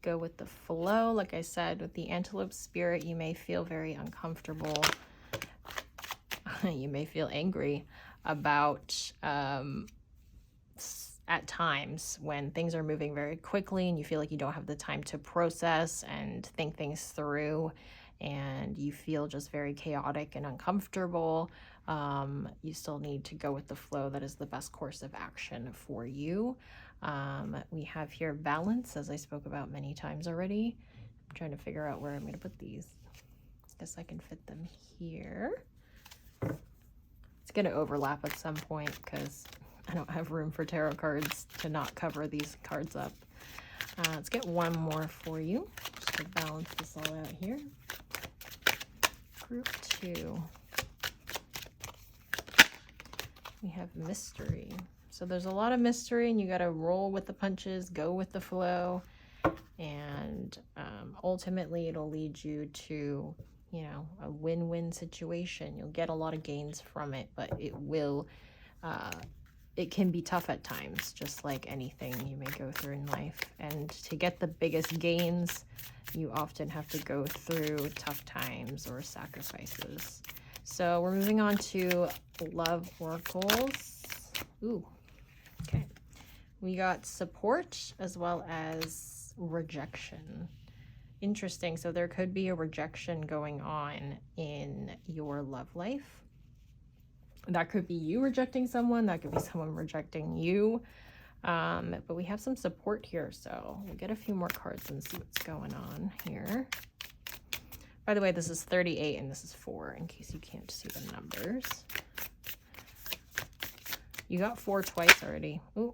Go with the flow. Like I said, with the antelope spirit, you may feel very uncomfortable. You may feel angry about at times when things are moving very quickly and you feel like you don't have the time to process and think things through, and you feel just very chaotic and uncomfortable. You still need to go with the flow. That is the best course of action for you. We have here balance, as I spoke about many times already. I'm trying to figure out where I'm going to put these. I guess I can fit them here. It's going to overlap at some point because I don't have room for tarot cards to not cover these cards up. Let's get one more for you just to balance this all out here. Group 2. We have mystery. So there's a lot of mystery and you got to roll with the punches, go with the flow, and ultimately it'll lead you to, you know, a win-win situation. You'll get a lot of gains from it, but it will, it can be tough at times, just like anything you may go through in life. And to get the biggest gains, you often have to go through tough times or sacrifices. So we're moving on to love oracles. Ooh. Okay, we got support as well as rejection. Interesting. So there could be a rejection going on in your love life. That could be you rejecting someone. That could be someone rejecting you. But we have some support here. So we'll get a few more cards and see what's going on here. By the way, this is 38 and this is 4 in case you can't see the numbers. You got 4 twice already. Ooh.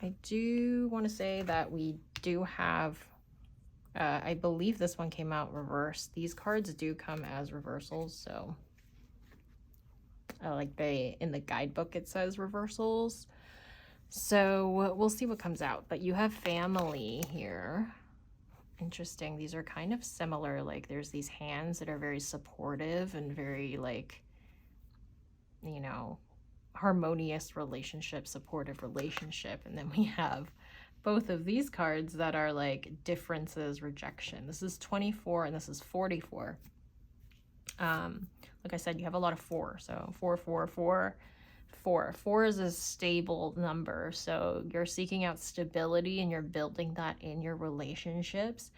I do want to say that we do have, I believe this one came out reversed. These cards do come as reversals, so like in the guidebook it says reversals. So we'll see what comes out. But you have family here. Interesting. These are kind of similar. Like there's these hands that are very supportive and very like, you know, harmonious relationship, supportive relationship. And then we have both of these cards that are like differences, rejection. This is 24 and this is 44. Like I said, you have a lot of 4. So 4, 4, 4. 4. 4 is a stable number. So you're seeking out stability and you're building that in your relationships.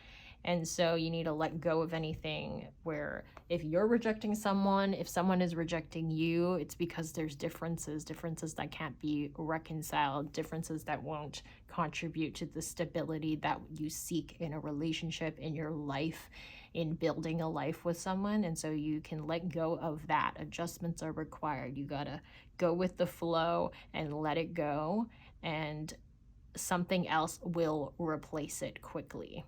And so you need to let go of anything where if you're rejecting someone, if someone is rejecting you, it's because there's differences that can't be reconciled, differences that won't contribute to the stability that you seek in a relationship, in your life, in building a life with someone. And so you can let go of that. Adjustments are required. You gotta go with the flow and let it go, and something else will replace it quickly.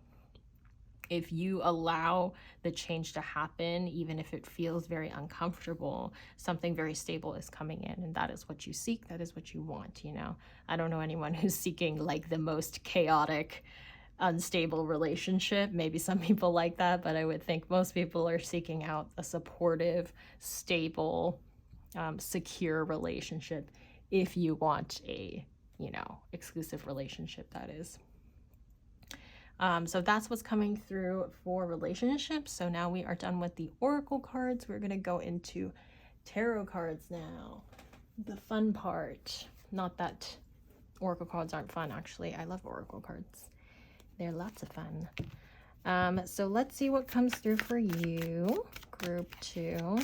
If you allow the change to happen, even if it feels very uncomfortable, something very stable is coming in, and that is what you seek. That is what you want, you know. I don't know anyone who's seeking like the most chaotic, unstable relationship. Maybe some people like that, but I would think most people are seeking out a supportive, stable, secure relationship if you want a, you know, exclusive relationship, that is. So that's what's coming through for relationships. So now we are done with the oracle cards. We're going to go into tarot cards now. The fun part. Not that oracle cards aren't fun, actually. I love oracle cards. They're lots of fun. So let's see what comes through for you. Group 2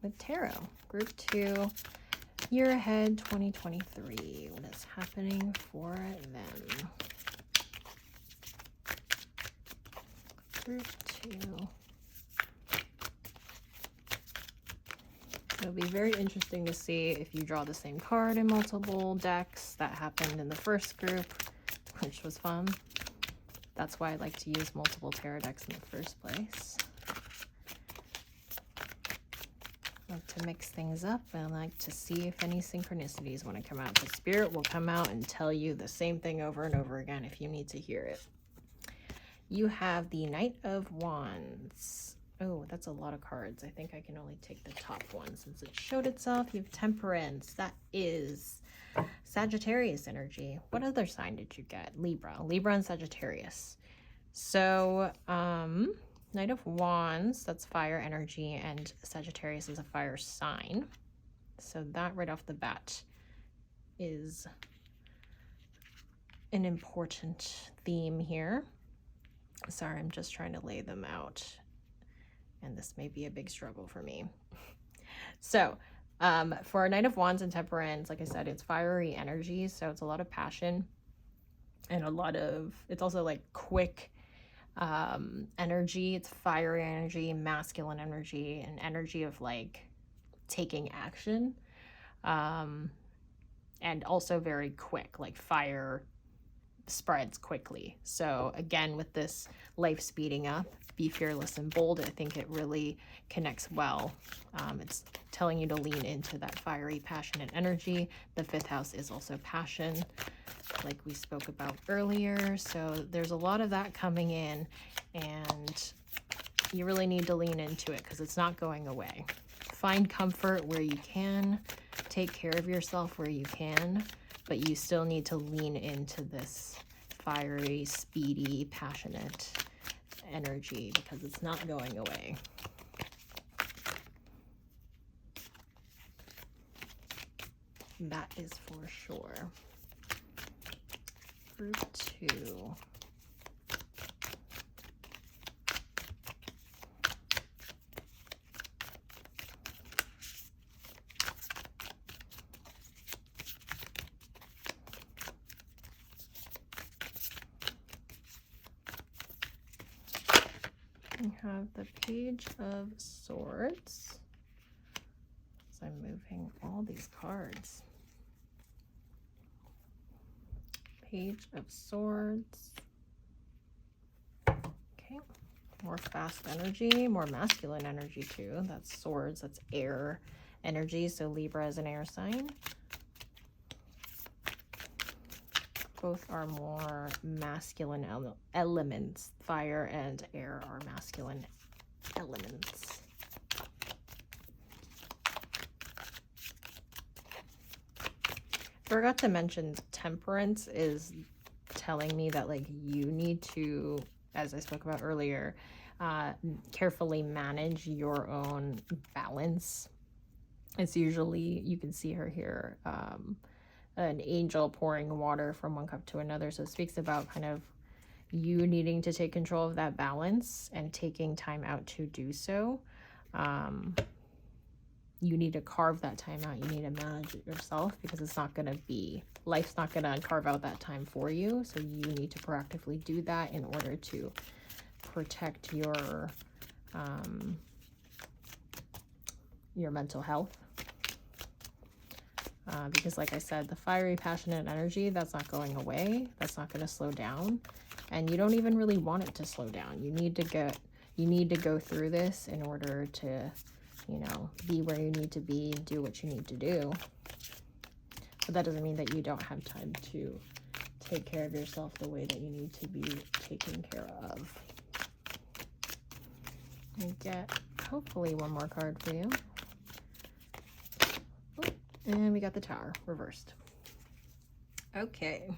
with tarot. Group 2, year ahead 2023. What is happening for them? Group 2. It'll be very interesting to see if you draw the same card in multiple decks. That happened in the first group, which was fun. That's why I like to use multiple tarot decks in the first place. I like to mix things up, and I like to see if any synchronicities want to come out. The spirit will come out and tell you the same thing over and over again if you need to hear it. You have the Knight of Wands. Oh, that's a lot of cards. I think I can only take the top one since it showed itself. You have Temperance. That is Sagittarius energy. What other sign did you get? Libra and Sagittarius. So, Knight of Wands, that's fire energy, and Sagittarius is a fire sign. So that right off the bat is an important theme here. Sorry, I'm just trying to lay them out, and this may be a big struggle for me. So, for a Knight of Wands and Temperance, like I said, it's fiery energy, so it's a lot of passion, and it's also like quick energy. It's fiery energy, masculine energy, and energy of like taking action, and also very quick, like fire spreads quickly. So again, with this life speeding up, be fearless and bold, I think it really connects well. It's telling you to lean into that fiery, passionate energy. The 5th house is also passion, like we spoke about earlier. So there's a lot of that coming in, and you really need to lean into it because it's not going away. Find comfort where you can, take care of yourself where you can, but you still need to lean into this fiery, speedy, passionate energy because it's not going away. That is for sure. Group 2. We have the Page of Swords. So I'm moving all these cards. Page of Swords. Okay, more fast energy, more masculine energy too. That's swords, that's air energy. So Libra is an air sign. Both are more masculine elements. Fire and air are masculine elements. Forgot to mention temperance is telling me that like you need to, as I spoke about earlier, carefully manage your own balance. It's usually, you can see her here, an angel pouring water from one cup to another. So it speaks about kind of you needing to take control of that balance and taking time out to do so. You need to carve that time out. You need to manage it yourself, because it's not going to be, life's not going to carve out that time for you. So you need to proactively do that in order to protect your mental health. Because like I said, the fiery, passionate energy, that's not going away. That's not going to slow down. And you don't even really want it to slow down. You need to go through this in order to, you know, be where you need to be, do what you need to do. But that doesn't mean that you don't have time to take care of yourself the way that you need to be taken care of. And get hopefully one more card for you. Oh, and we got the Tower reversed. Okay.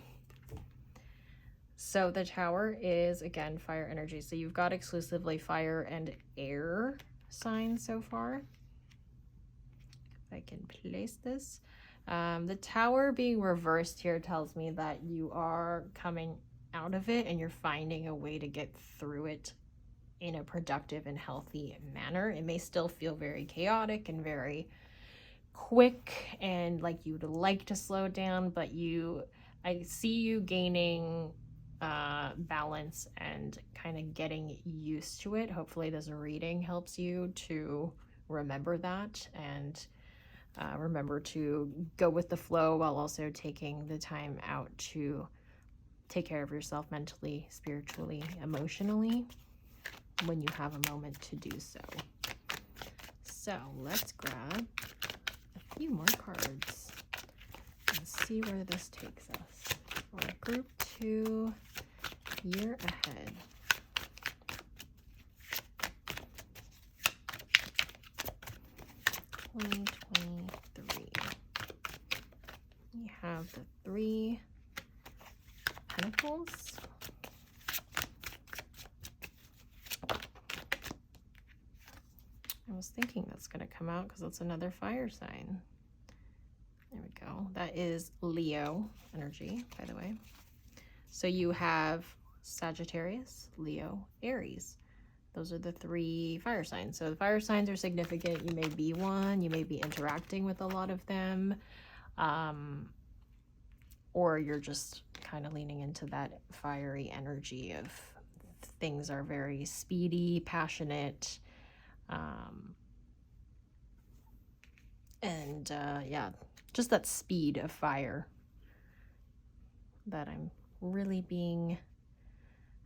So the Tower is, again, fire energy. So you've got exclusively fire and air signs so far. If I can place this. The Tower being reversed here tells me that you are coming out of it and you're finding a way to get through it in a productive and healthy manner. It may still feel very chaotic and very quick and like you'd like to slow down, but I see you gaining balance and kind of getting used to it. Hopefully this reading helps you to remember that and remember to go with the flow while also taking the time out to take care of yourself mentally, spiritually, emotionally when you have a moment to do so. So let's grab a few more cards and see where this takes us. For group 2, year ahead. We have the 3 Pentacles. I was thinking that's going to come out because that's another fire sign. There we go. That is Leo energy, by the way. So you have Sagittarius, Leo, Aries. Those are the 3 fire signs. So the fire signs are significant. You may be one. You may be interacting with a lot of them. Or you're just kind of leaning into that fiery energy of things are very speedy, passionate, yeah, just that speed of fire that I'm really being,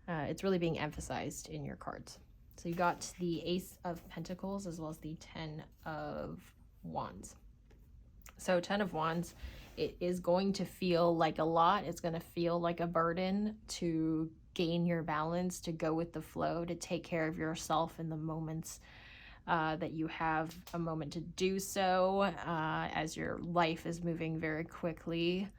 it's really being emphasized in your cards. So you got the Ace of Pentacles as well as the 10 of Wands. So 10 of Wands, it is going to feel like a lot. It's going to feel like a burden to gain your balance, to go with the flow, to take care of yourself in the moments that you have a moment to do so, as your life is moving very quickly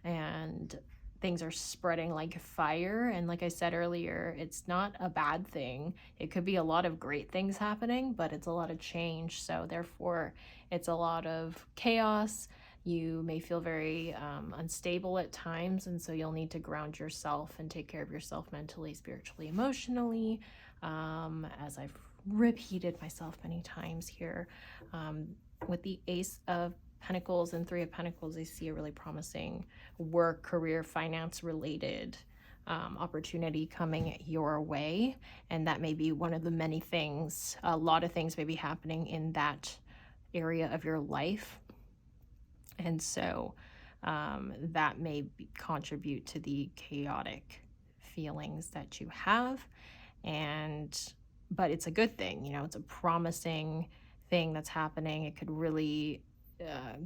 and things are spreading like fire. And like I said earlier, it's not a bad thing. It could be a lot of great things happening, but it's a lot of change. So therefore, it's a lot of chaos. You may feel very unstable at times, and so you'll need to ground yourself and take care of yourself mentally, spiritually, emotionally, as I've repeated myself many times here. With the Ace of Pentacles and 3 of Pentacles, I see a really promising work, career, finance related opportunity coming your way, and that may be one of the many things. A lot of things may be happening in that area of your life, and so that may contribute to the chaotic feelings that you have. But it's a good thing, you know, it's a promising thing that's happening. It could really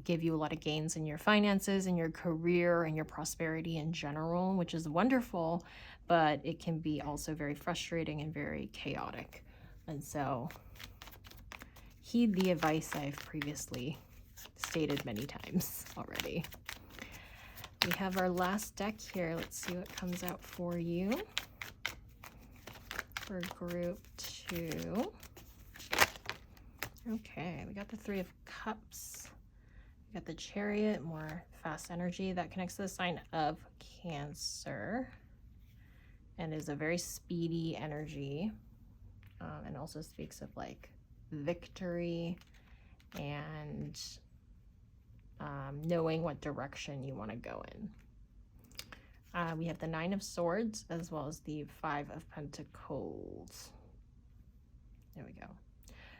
give you a lot of gains in your finances and your career and your prosperity in general, which is wonderful, but it can be also very frustrating and very chaotic. And so heed the advice I've previously stated many times already. We have our last deck here. Let's see what comes out for you for group 2. Okay, we got the 3 of Cups. We got the Chariot, more fast energy that connects to the sign of Cancer and is a very speedy energy, and also speaks of like victory and knowing what direction you want to go in. We have the 9 of Swords as well as the 5 of Pentacles. There we go.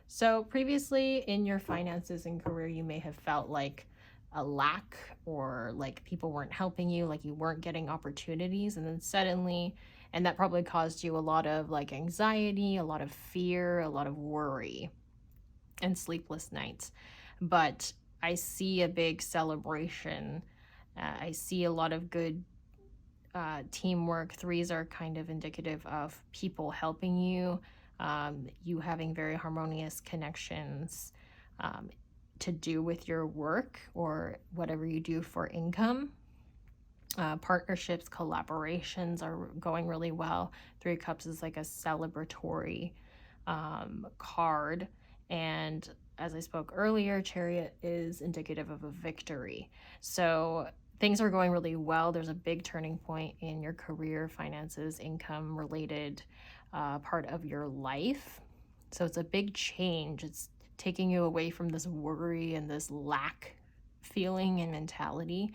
So previously in your finances and career, you may have felt like a lack, or like people weren't helping you, like you weren't getting opportunities, and then suddenly, and that probably caused you a lot of like anxiety, a lot of fear, a lot of worry, and sleepless nights. But I see a big celebration. I see a lot of good teamwork. 3s are kind of indicative of people helping you, you having very harmonious connections to do with your work or whatever you do for income. Partnerships, collaborations are going really well. 3 of Cups is like a celebratory card. And as I spoke earlier, Chariot is indicative of a victory. So things are going really well. There's a big turning point in your career, finances, income related part of your life. So it's a big change. It's taking you away from this worry and this lack feeling and mentality.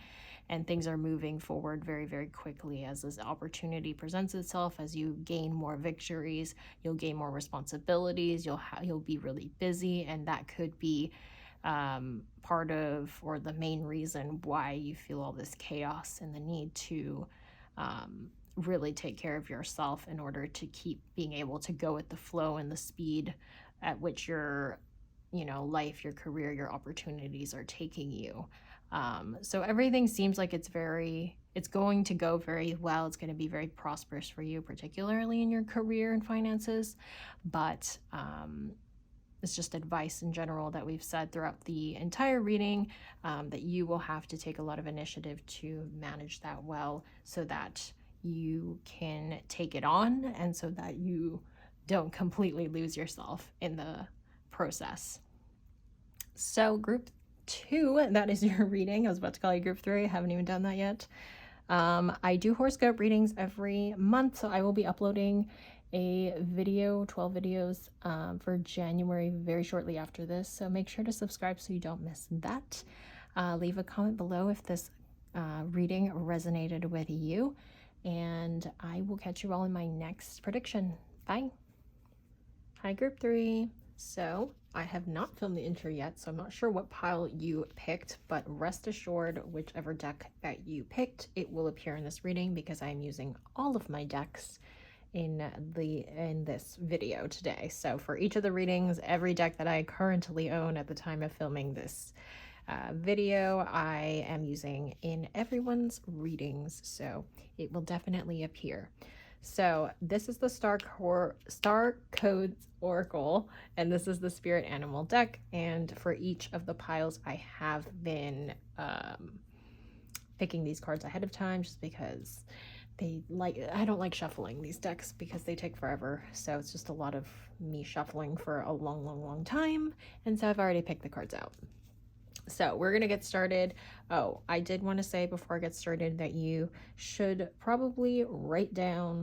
And things are moving forward very, very quickly as this opportunity presents itself. As you gain more victories, you'll gain more responsibilities, you'll be really busy, and that could be part of, or the main reason why you feel all this chaos and the need to really take care of yourself in order to keep being able to go with the flow and the speed at which your life, your career, your opportunities are taking you. So everything seems like it's going to go very well. It's going to be very prosperous for you, particularly in your career and finances. But it's just advice in general that we've said throughout the entire reading, that you will have to take a lot of initiative to manage that well, so that you can take it on and so that you don't completely lose yourself in the process. So group 2, that is your reading. I was about to call you group 3. I haven't even done that yet. I do horoscope readings every month, so I will be uploading a video, 12 videos for January very shortly after this. So make sure to subscribe so you don't miss that. Leave a comment below if this reading resonated with you, and I will catch you all in my next prediction. Bye. Hi, group 3. So I have not filmed the intro yet, so I'm not sure what pile you picked, but rest assured, whichever deck that you picked, it will appear in this reading, because I'm using all of my decks in this video today. So for each of the readings, every deck that I currently own at the time of filming this video, I am using in everyone's readings, so it will definitely appear. So this is the Star Codes Oracle, and this is the Spirit Animal deck. And for each of the piles, I have been picking these cards ahead of time, just because I don't like shuffling these decks because they take forever. So it's just a lot of me shuffling for a long time. And so I've already picked the cards out. So we're going to get started. Oh, I did want to say before I get started that you should probably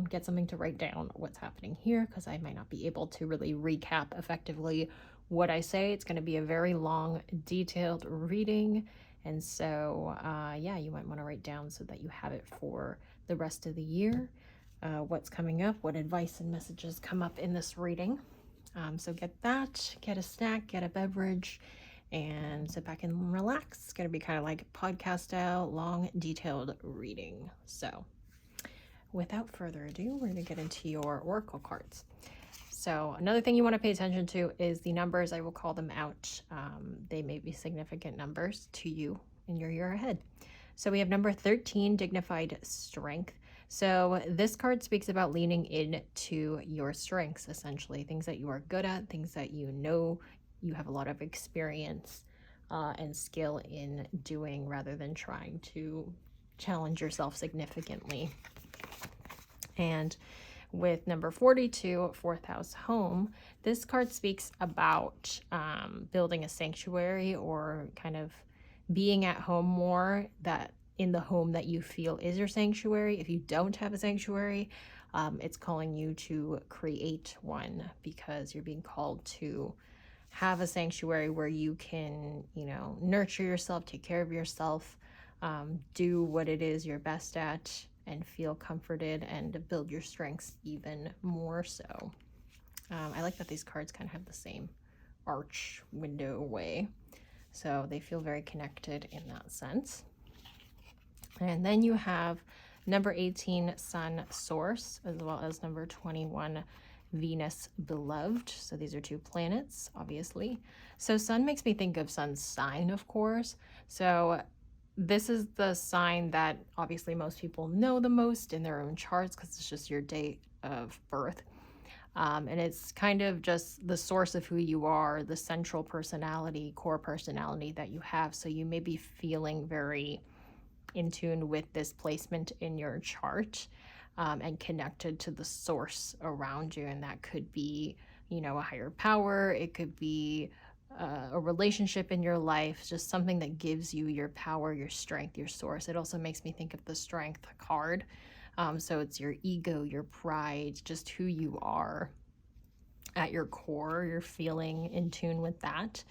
get something to write down what's happening here, because I might not be able to really recap effectively what I say. It's going to be a very long, detailed reading. And so, yeah, you might want to write down so that you have it for the rest of the year, what's coming up, what advice and messages come up in this reading. So get that, get a snack, get a beverage, and sit back and relax. It's going to be kind of like podcast style, long, detailed reading. So without further ado, we're going to get into your oracle cards. So another thing you want to pay attention to is the numbers. I will call them out. They may be significant numbers to you in your year ahead. So we have number 13, dignified strength. So this card speaks about leaning into your strengths, essentially, things that you are good at, things that you know you have a lot of experience and skill in doing, rather than trying to challenge yourself significantly. And with number 42, fourth house home, this card speaks about building a sanctuary, or kind of being at home more, that in the home that you feel is your sanctuary. If you don't have a sanctuary, it's calling you to create one, because you're being called to have a sanctuary where you can, nurture yourself, take care of yourself, do what it is you're best at, and feel comforted and build your strengths even more so. I like that these cards kind of have the same arch window way, so they feel very connected in that sense. And then you have number 18, Sun Source, as well as number 21, Venus Beloved. So these are two planets, obviously. So Sun makes me think of Sun's sign, of course. So this is the sign that obviously most people know the most in their own charts, because it's just your date of birth. And it's kind of just the source of who you are, the central personality, core personality that you have. So you may be feeling very in tune with this placement in your chart, and connected to the source around you. And that could be, a higher power. It could be a relationship in your life, just something that gives you your power, your strength, your source. It also makes me think of the Strength card. So it's your ego, your pride, just who you are at your core. You're feeling in tune with that.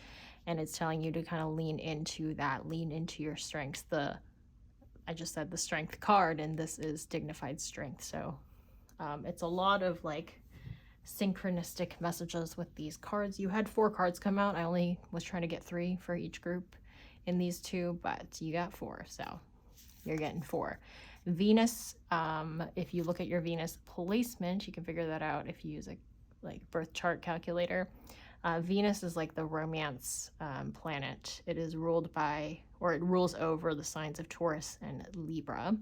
And it's telling you to kind of lean into that, lean into your strengths. I just said the Strength card, and this is dignified strength. So it's a lot of like synchronistic messages with these cards. You had 4 cards come out. I only was trying to get 3 for each group in these 2, but you got 4, so you're getting 4. Venus, if you look at your Venus placement, you can figure that out if you use a birth chart calculator. Venus is like the romance planet. It is ruled by, or it rules over the signs of Taurus and Libra.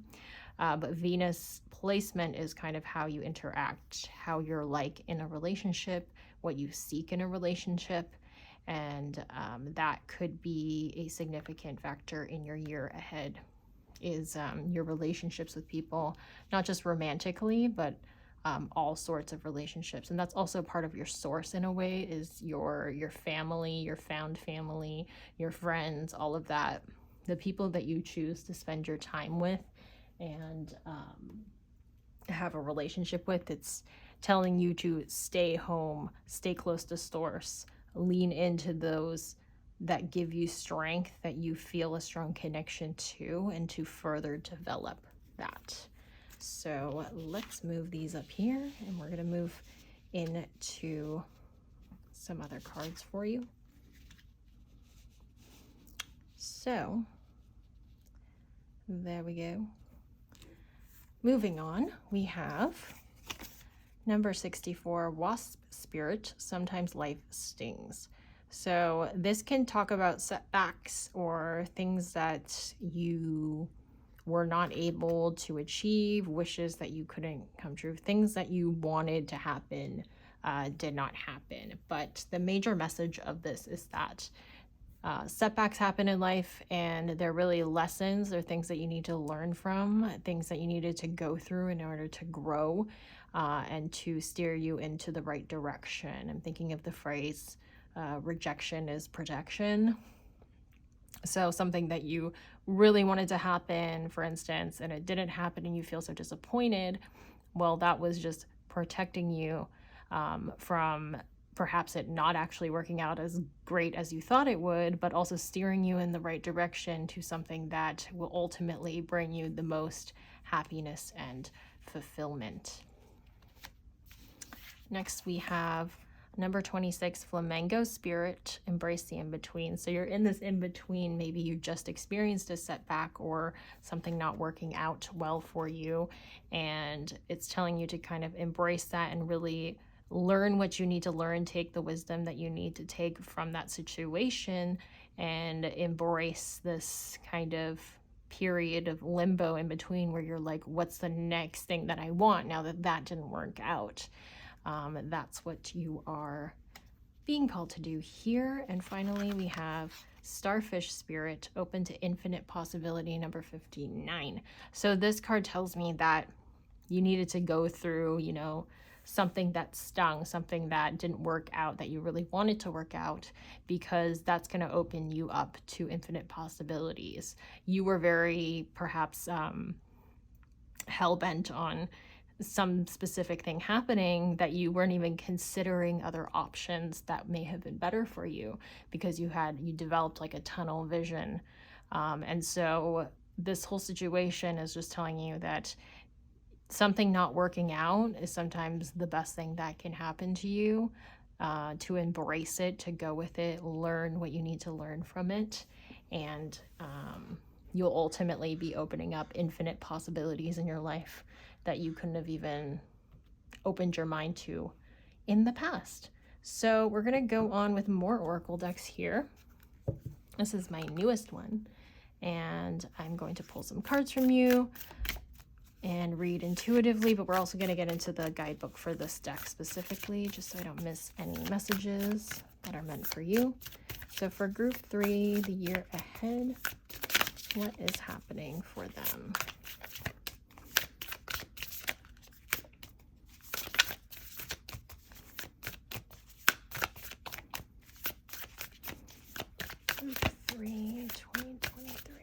But Venus placement is kind of how you interact, how you're like in a relationship, what you seek in a relationship. And that could be a significant factor in your year ahead, is your relationships with people, not just romantically, but all sorts of relationships. And that's also part of your source in a way, is your family, your found family, your friends, all of that, the people that you choose to spend your time with and have a relationship with. It's telling you to stay home, stay close to source, lean into those that give you strength, that you feel a strong connection to, and to further develop that. So let's move these up here, and we're going to move into some other cards for you. So there we go. Moving on, we have number 64, Wasp Spirit. Sometimes life stings. So this can talk about setbacks or things that you were not able to achieve, wishes that you couldn't come true, things that you wanted to happen did not happen. But the major message of this is that setbacks happen in life, and they're really lessons. They're things that you need to learn from, things that you needed to go through in order to grow and to steer you into the right direction. I'm thinking of the phrase, rejection is protection. So something that you really wanted to happen, for instance, and it didn't happen and you feel so disappointed, well, that was just protecting you from perhaps it not actually working out as great as you thought it would, but also steering you in the right direction to something that will ultimately bring you the most happiness and fulfillment. Next, we have number 26, Flamingo Spirit, embrace the in-between. So you're in this in-between. Maybe you just experienced a setback or something not working out well for you, and it's telling you to kind of embrace that and really learn what you need to learn, take the wisdom that you need to take from that situation, and embrace this kind of period of limbo in between where you're like, what's the next thing that I want now that that didn't work out? That's what you are being called to do here. And finally, we have Starfish Spirit, open to infinite possibility, number 59. So this card tells me that you needed to go through, you know, something that stung, something that didn't work out, that you really wanted to work out, because that's going to open you up to infinite possibilities. You were very, perhaps, hell-bent on some specific thing happening that you weren't even considering other options that may have been better for you, because you developed like a tunnel vision. And so this whole situation is just telling you that something not working out is sometimes the best thing that can happen to you, to embrace it, to go with it, learn what you need to learn from it. And you'll ultimately be opening up infinite possibilities in your life that you couldn't have even opened your mind to in the past. So we're going to go on with more Oracle decks here. This is my newest one. And I'm going to pull some cards from you and read intuitively, but we're also going to get into the guidebook for this deck specifically, just so I don't miss any messages that are meant for you. So for group 3, the year ahead, what is happening for them? Group 3, 2023.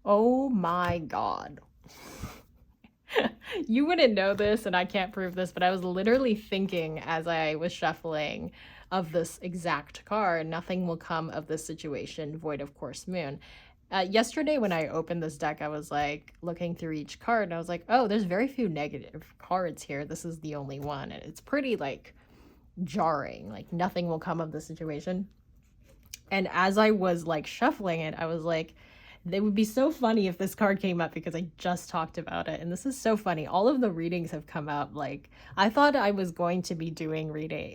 Oh my God. You wouldn't know this, and I can't prove this, but I was literally thinking as I was shuffling of this exact card. Nothing will come of this situation, void of course moon. Yesterday when I opened this deck, I was like looking through each card, and I was like, oh, there's very few negative cards here. This is the only one, and it's pretty like jarring, like nothing will come of the situation. And as I was like shuffling it, I was like, it would be so funny if this card came up, because I just talked about it. And this is so funny. All of the readings have come up. Like, I thought I was going to be doing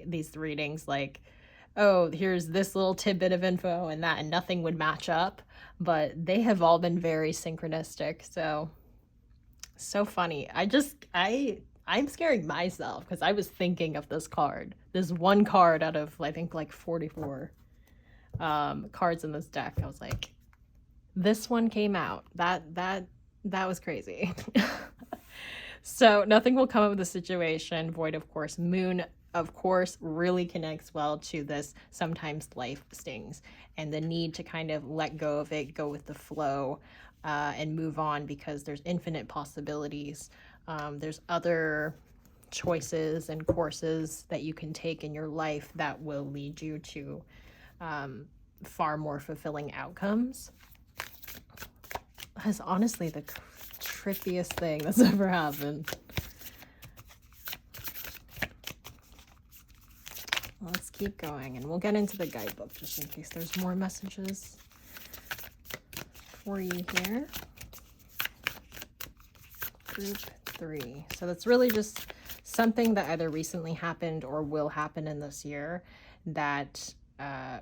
these readings like, oh, here's this little tidbit of info and that, and nothing would match up. But they have all been very synchronistic. So funny. I'm scaring myself, because I was thinking of this card. This one card out of, I think, like 44 cards in this deck. I was like, this one came out. That was crazy. So nothing will come of the situation, void of course moon, of course, really connects well to this sometimes life stings, and the need to kind of let go of it, go with the flow, and move on, because there's infinite possibilities. There's other choices and courses that you can take in your life that will lead you to far more fulfilling outcomes. That's honestly the trippiest thing that's ever happened. Let's keep going, and we'll get into the guidebook just in case there's more messages for you here. Group 3. So that's really just something that either recently happened or will happen in this year that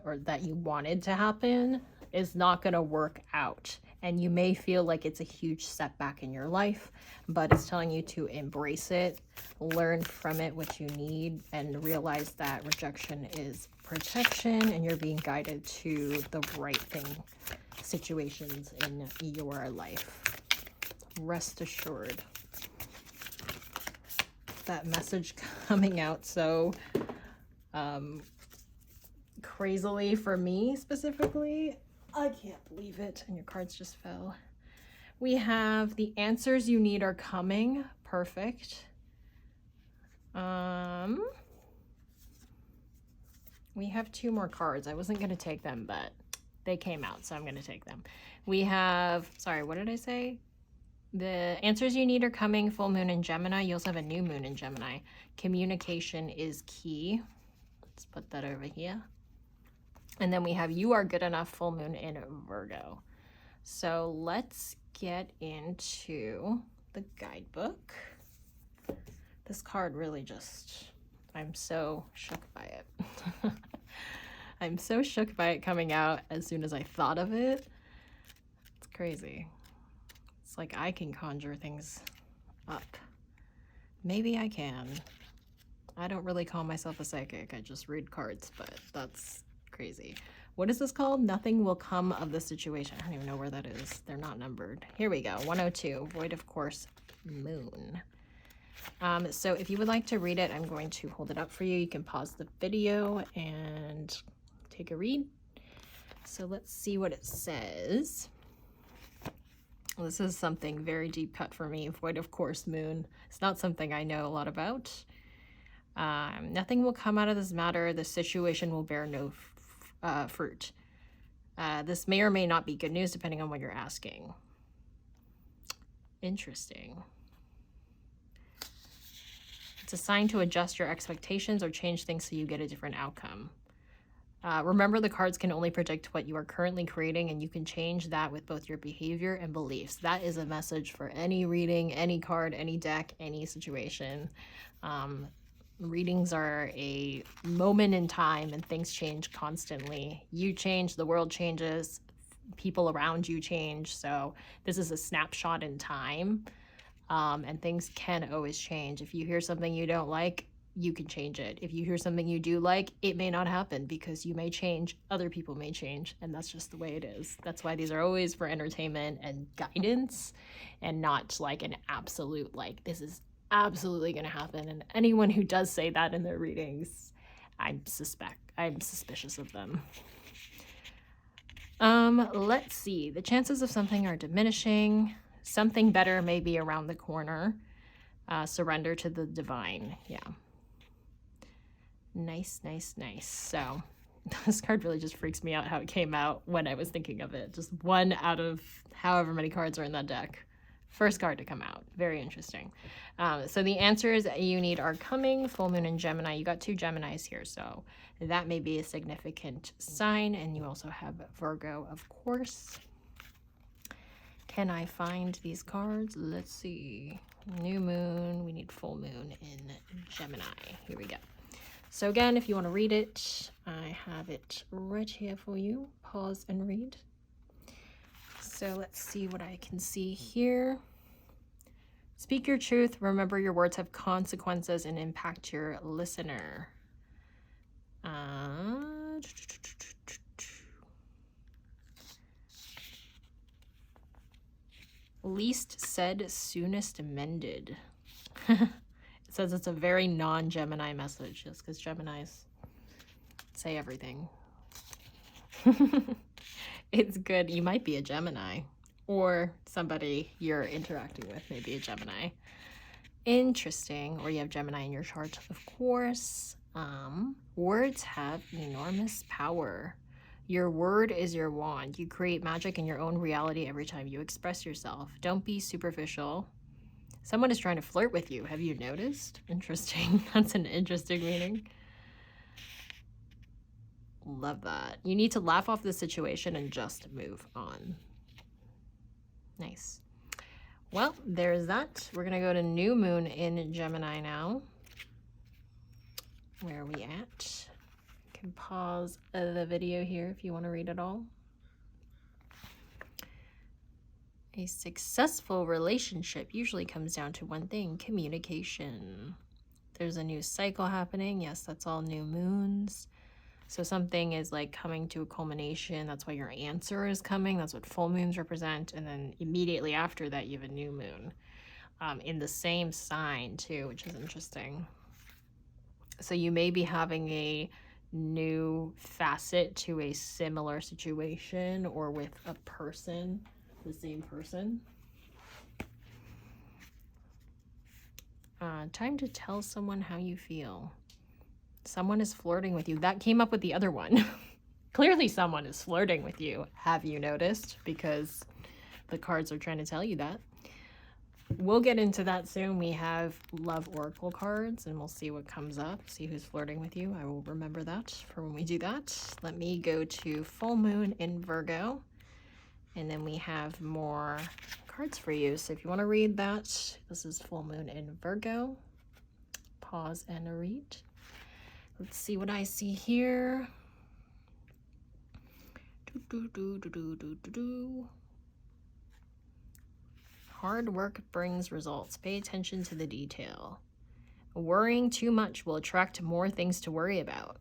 or that you wanted to happen is not going to work out. And you may feel like it's a huge setback in your life, but it's telling you to embrace it, learn from it what you need, and realize that rejection is protection, and you're being guided to the right thing, situations in your life. Rest assured. That message coming out so crazily for me specifically. I can't believe it. And your cards just fell. We have the answers you need are coming. Perfect. We have 2 more cards. I wasn't going to take them, but they came out, so I'm going to take them. We have, sorry, what did I say? The answers you need are coming. Full moon in Gemini. You also have a new moon in Gemini. Communication is key. Let's put that over here. And then we have you are good enough, full moon in Virgo. So let's get into the guidebook. This card really just, I'm so shook by it. I'm so shook by it coming out as soon as I thought of it. It's crazy. It's like I can conjure things up. Maybe I can. I don't really call myself a psychic. I just read cards, but that's crazy. What is this called? Nothing will come of the situation. I don't even know where that is. They're not numbered. Here we go. 102. Void of course. Moon. So if you would like to read it, I'm going to hold it up for you. You can pause the video and take a read. So let's see what it says. This is something very deep cut for me. Void of course. Moon. It's not something I know a lot about. Nothing will come out of this matter. The situation will bear no fruit. This may or may not be good news depending on what you're asking. Interesting. It's a sign to adjust your expectations or change things so you get a different outcome. Remember, the cards can only predict what you are currently creating, and you can change that with both your behavior and beliefs. That is a message for any reading, any card, any deck, any situation. Readings are a moment in time and things change constantly. You change, the world changes, people around you change. So this is a snapshot in time, and things can always change. If you hear something you don't like, you can change it. If you hear something you do like, it may not happen because you may change, other people may change, and that's just the way it is. That's why these are always for entertainment and guidance and not like an absolute, like, this is absolutely going to happen. And anyone who does say that in their readings, I'm suspicious of them. Let's see. The chances of something are diminishing. Something better may be around the corner. Surrender to the divine. Yeah. Nice, nice, nice. So this card really just freaks me out how it came out when I was thinking of it. Just one out of however many cards are in that deck. First card to come out. Very interesting. So the answers you need are coming. Full moon in Gemini. You got 2 Geminis here, so that may be a significant sign. And you also have Virgo, of course. Can I find these cards? Let's see. New moon. We need full moon in Gemini. Here we go. So again, if you want to read it, I have it right here for you. Pause and read. So let's see what I can see here. Speak your truth. Remember, your words have consequences and impact your listener. Least said, soonest mended. It says it's a very non-Gemini message, just because Geminis say everything. It's good. You might be a Gemini, or somebody you're interacting with may be a Gemini. Interesting. Or you have Gemini in your chart, of course. Words have enormous power. Your word is your wand. You create magic in your own reality every time you express yourself. Don't be superficial. Someone is trying to flirt with you. Have you noticed? Interesting. That's an interesting meaning. Love that. You need to laugh off the situation and just move on. Nice. Well, there's that. We're going to go to new moon in Gemini now. Where are we at? You can pause the video here if you want to read it all. A successful relationship usually comes down to one thing: communication. There's a new cycle happening. Yes, that's all new moons. So something is like coming to a culmination. That's why your answer is coming. That's what full moons represent. And then immediately after that, you have a new moon in the same sign too, which is interesting. So you may be having a new facet to a similar situation or with a person, the same person. Time to tell someone how you feel. Someone is flirting with you. That came up with the other one. Clearly someone is flirting with you. Have you noticed? Because the cards are trying to tell you that. we'll get into that soon. We have love oracle cards, and we'll see what comes up, see who's flirting with you. I will remember that for when we do that. Let me go to full moon in Virgo, and then we have more cards for you. So if you want to read that, this is full moon in Virgo. Pause and read. Let's see what I see here. Hard work brings results. Pay attention to the detail. Worrying too much will attract more things to worry about.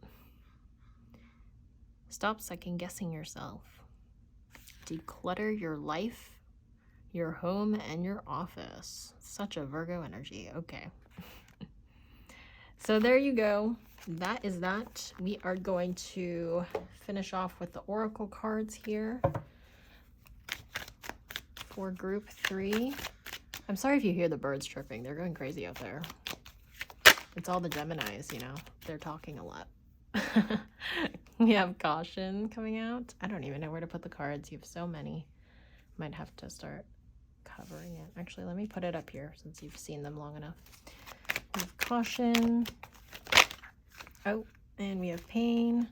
Stop second-guessing yourself. Declutter your life, your home, and your office. Such a Virgo energy. Okay. So there you go. That is that. We are going to finish off with the oracle cards here for group 3. I'm sorry if you hear the birds chirping. They're going crazy out there. It's all the Geminis, you know. They're talking a lot. We have caution coming out. I don't even know where to put the cards. You have so many. Might have to start covering it. Actually, let me put it up here since you've seen them long enough. We have caution. Oh, and we have pain.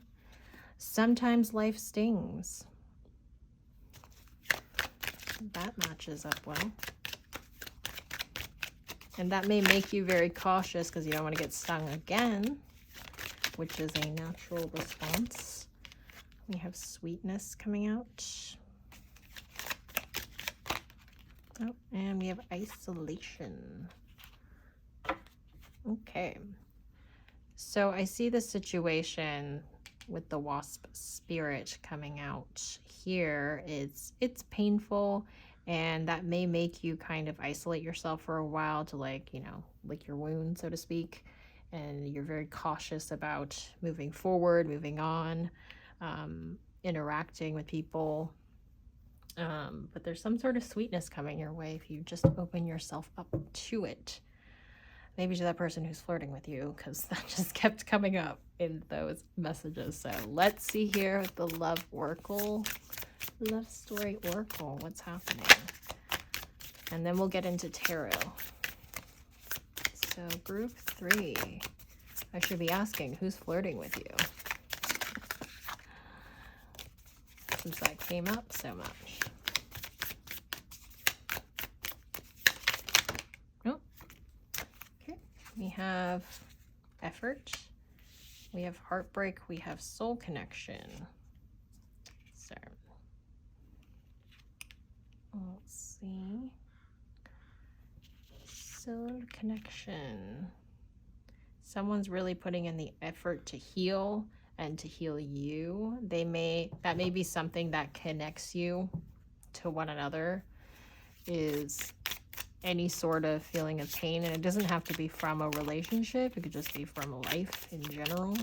Sometimes life stings. That matches up well. And that may make you very cautious because you don't want to get stung again, which is a natural response. We have sweetness coming out. Oh, and we have isolation. Okay. So I see the situation with the wasp spirit coming out here. It's painful, and that may make you kind of isolate yourself for a while to, like, you know, lick your wound, so to speak. And you're very cautious about moving forward, moving on, interacting with people. But there's some sort of sweetness coming your way if you just open yourself up to it. Maybe to that person who's flirting with you, because that just kept coming up in those messages. So let's see here with the love oracle. Love story oracle. What's happening? And then we'll get into tarot. So group 3. I should be asking, who's flirting with you? Since that came up so much. Oh. Okay. We have effort. We have heartbreak. We have soul connection. So let's see. Soul connection. Someone's really putting in the effort to heal and to heal you. That may be something that connects you to one another, is any sort of feeling of pain. And it doesn't have to be from a relationship. It could just be from life in general.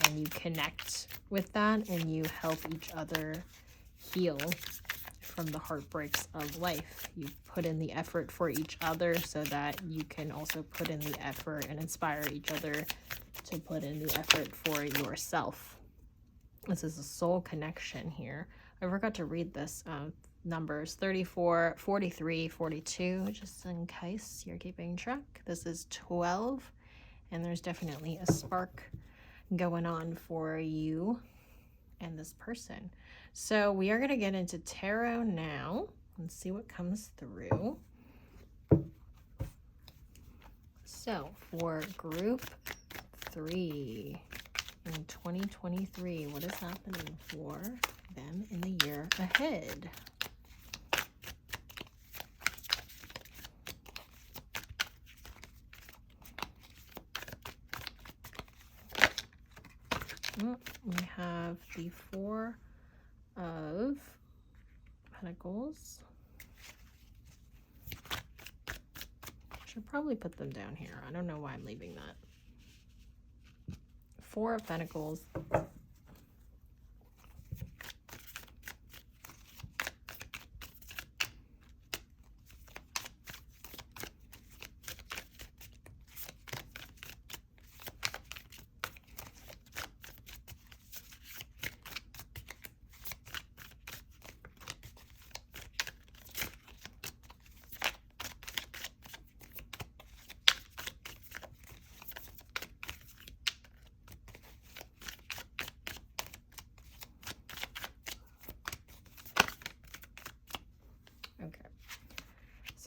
And you connect with that and you help each other heal from the heartbreaks of life. You put in the effort for each other so that you can also put in the effort and inspire each other to put in the effort for yourself. This is a soul connection here. I forgot to read this. Numbers 34, 43, 42, just in case you're keeping track. This is 12, and there's definitely a spark going on for you and this person. So we are going to get into tarot now and see what comes through. So for group 3 in 2023, what is happening for them in the year ahead? We have the 4 of Pentacles. Should probably put them down here. I don't know why I'm leaving that. 4 of Pentacles.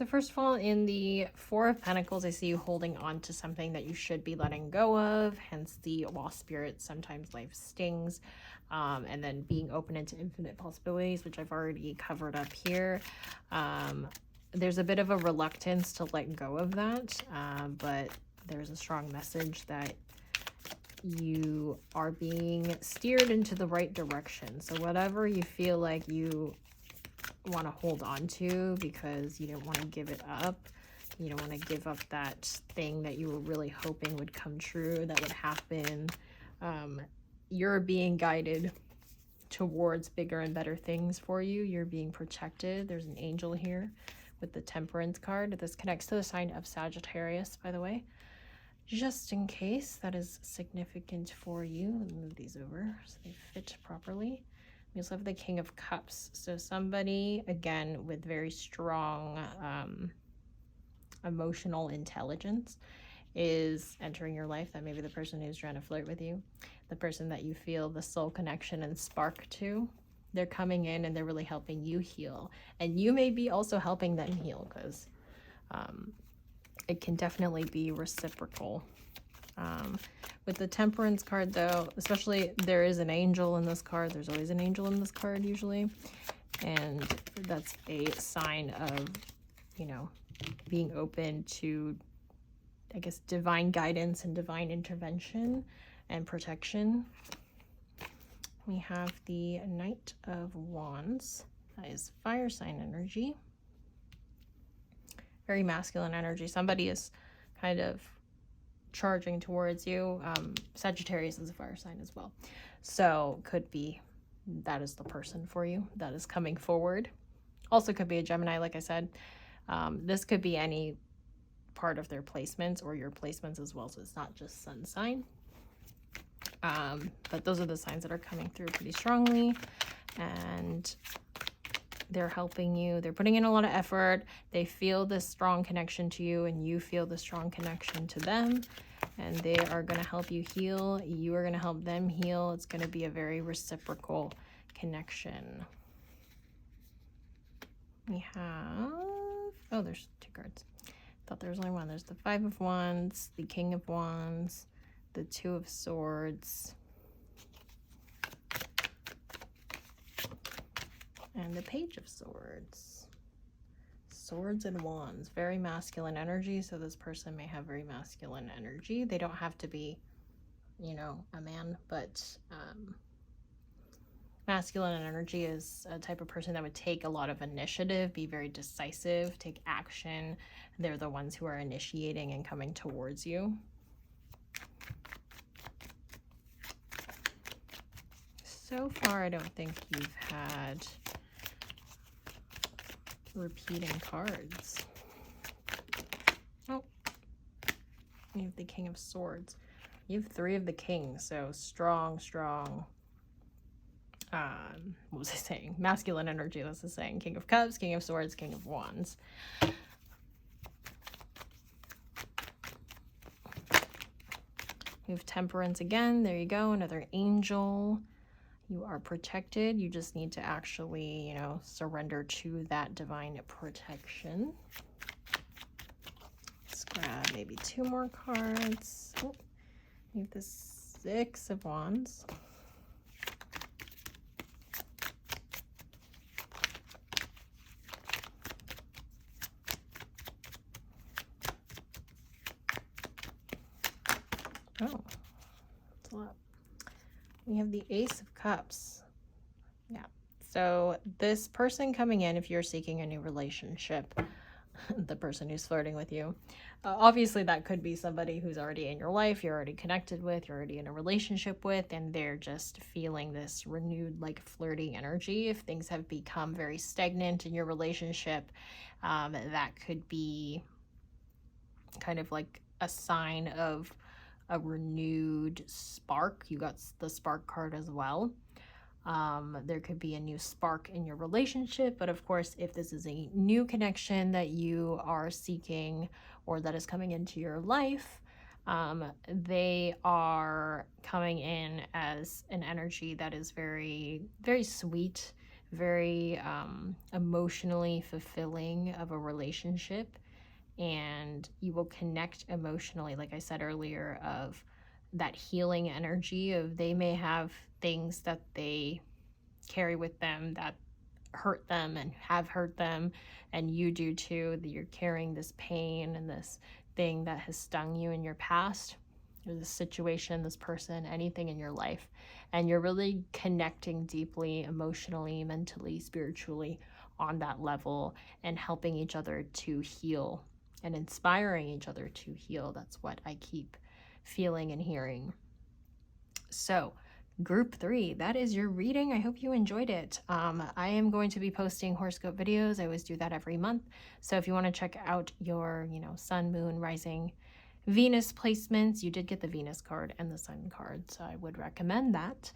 first of all, in the Four of Pentacles, I see you holding on to something that you should be letting go of, hence the Wasp Spirit, sometimes life stings, and then being open into infinite possibilities, which I've already covered up here. There's a bit of a reluctance to let go of that, but there's a strong message that you are being steered into the right direction. So whatever you feel like you want to hold on to because you don't want to give it up, you don't want to give up that thing that you were really hoping would come true, that would happen, you're being guided towards bigger and better things for you. You're being protected. There's an angel here with the Temperance card. This connects to the sign of Sagittarius, by the way, just in case that is significant for you. Let me move these over so they fit properly. We also have the King of Cups. So somebody, again, with very strong emotional intelligence is entering your life. That may be the person who's trying to flirt with you, the person that you feel the soul connection and spark to. They're coming in and they're really helping you heal. And you may be also helping them heal, because it can definitely be reciprocal. With the Temperance card, though, especially, there is an angel in this card. There's always an angel in this card, usually. And that's a sign of, you know, being open to, I guess, divine guidance and divine intervention and protection. We have the Knight of Wands. That is fire sign energy. Very masculine energy. Somebody is kind of charging towards you. Sagittarius is a fire sign as well. So could be that is the person for you that is coming forward. Also could be a Gemini, like I said. This could be any part of their placements or your placements as well. So it's not just sun sign. But those are the signs that are coming through pretty strongly. And they're helping you. They're putting in a lot of effort. They feel this strong connection to you, and you feel the strong connection to them. And they are going to help you heal. You are going to help them heal. It's going to be a very reciprocal connection. We have... oh, there's two cards. I thought there was only one. There's the Five of Wands, the King of Wands, the Two of Swords, and the Page of Swords. Swords and Wands, very masculine energy. So this person may have very masculine energy. They don't have to be, you know, a man, but masculine energy is a type of person that would take a lot of initiative, be very decisive, take action. They're the ones who are initiating and coming towards you. So far, I don't think you've had repeating cards. Oh, you have the King of Swords. You have three of the Kings, so strong. What was I saying? Masculine energy, that's the saying. King of Cups, King of Swords, King of Wands. You have Temperance again. There you go, another angel. You are protected. You just need to actually, you know, surrender to that divine protection. Let's grab maybe two more cards. Oh, you have the Six of Wands. Oh, that's a lot. We have the Ace of Cups. Yeah. So this person coming in, if you're seeking a new relationship, the person who's flirting with you, obviously that could be somebody who's already in your life, you're already connected with, you're already in a relationship with, and they're just feeling this renewed, like, flirty energy. If things have become very stagnant in your relationship, that could be kind of like a sign of a renewed spark. You got the Spark card as well. There could be a new spark in your relationship, but of course, if this is a new connection that you are seeking or that is coming into your life, they are coming in as an energy that is very, very sweet, very emotionally fulfilling of a relationship, and you will connect emotionally, like I said earlier, of that healing energy of they may have things that they carry with them that hurt them and have hurt them, and you do too, that you're carrying this pain and this thing that has stung you in your past, or this situation, this person, anything in your life, and you're really connecting deeply, emotionally, mentally, spiritually, on that level, and helping each other to heal and inspiring each other to heal. That's what I keep feeling and hearing. So group 3, that is your reading. I hope you enjoyed it. I am going to be posting horoscope videos. I always do that every month. So if you want to check out your, sun, moon, rising, Venus placements, you did get the Venus card and the sun card, so I would recommend that.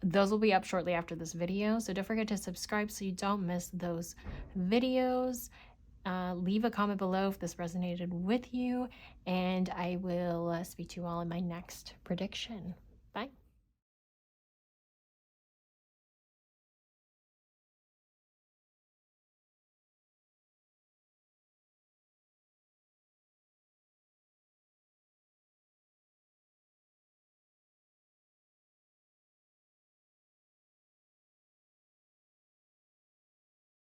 Those will be up shortly after this video, so don't forget to subscribe so you don't miss those videos. Leave a comment below if this resonated with you, and I will speak to you all in my next prediction.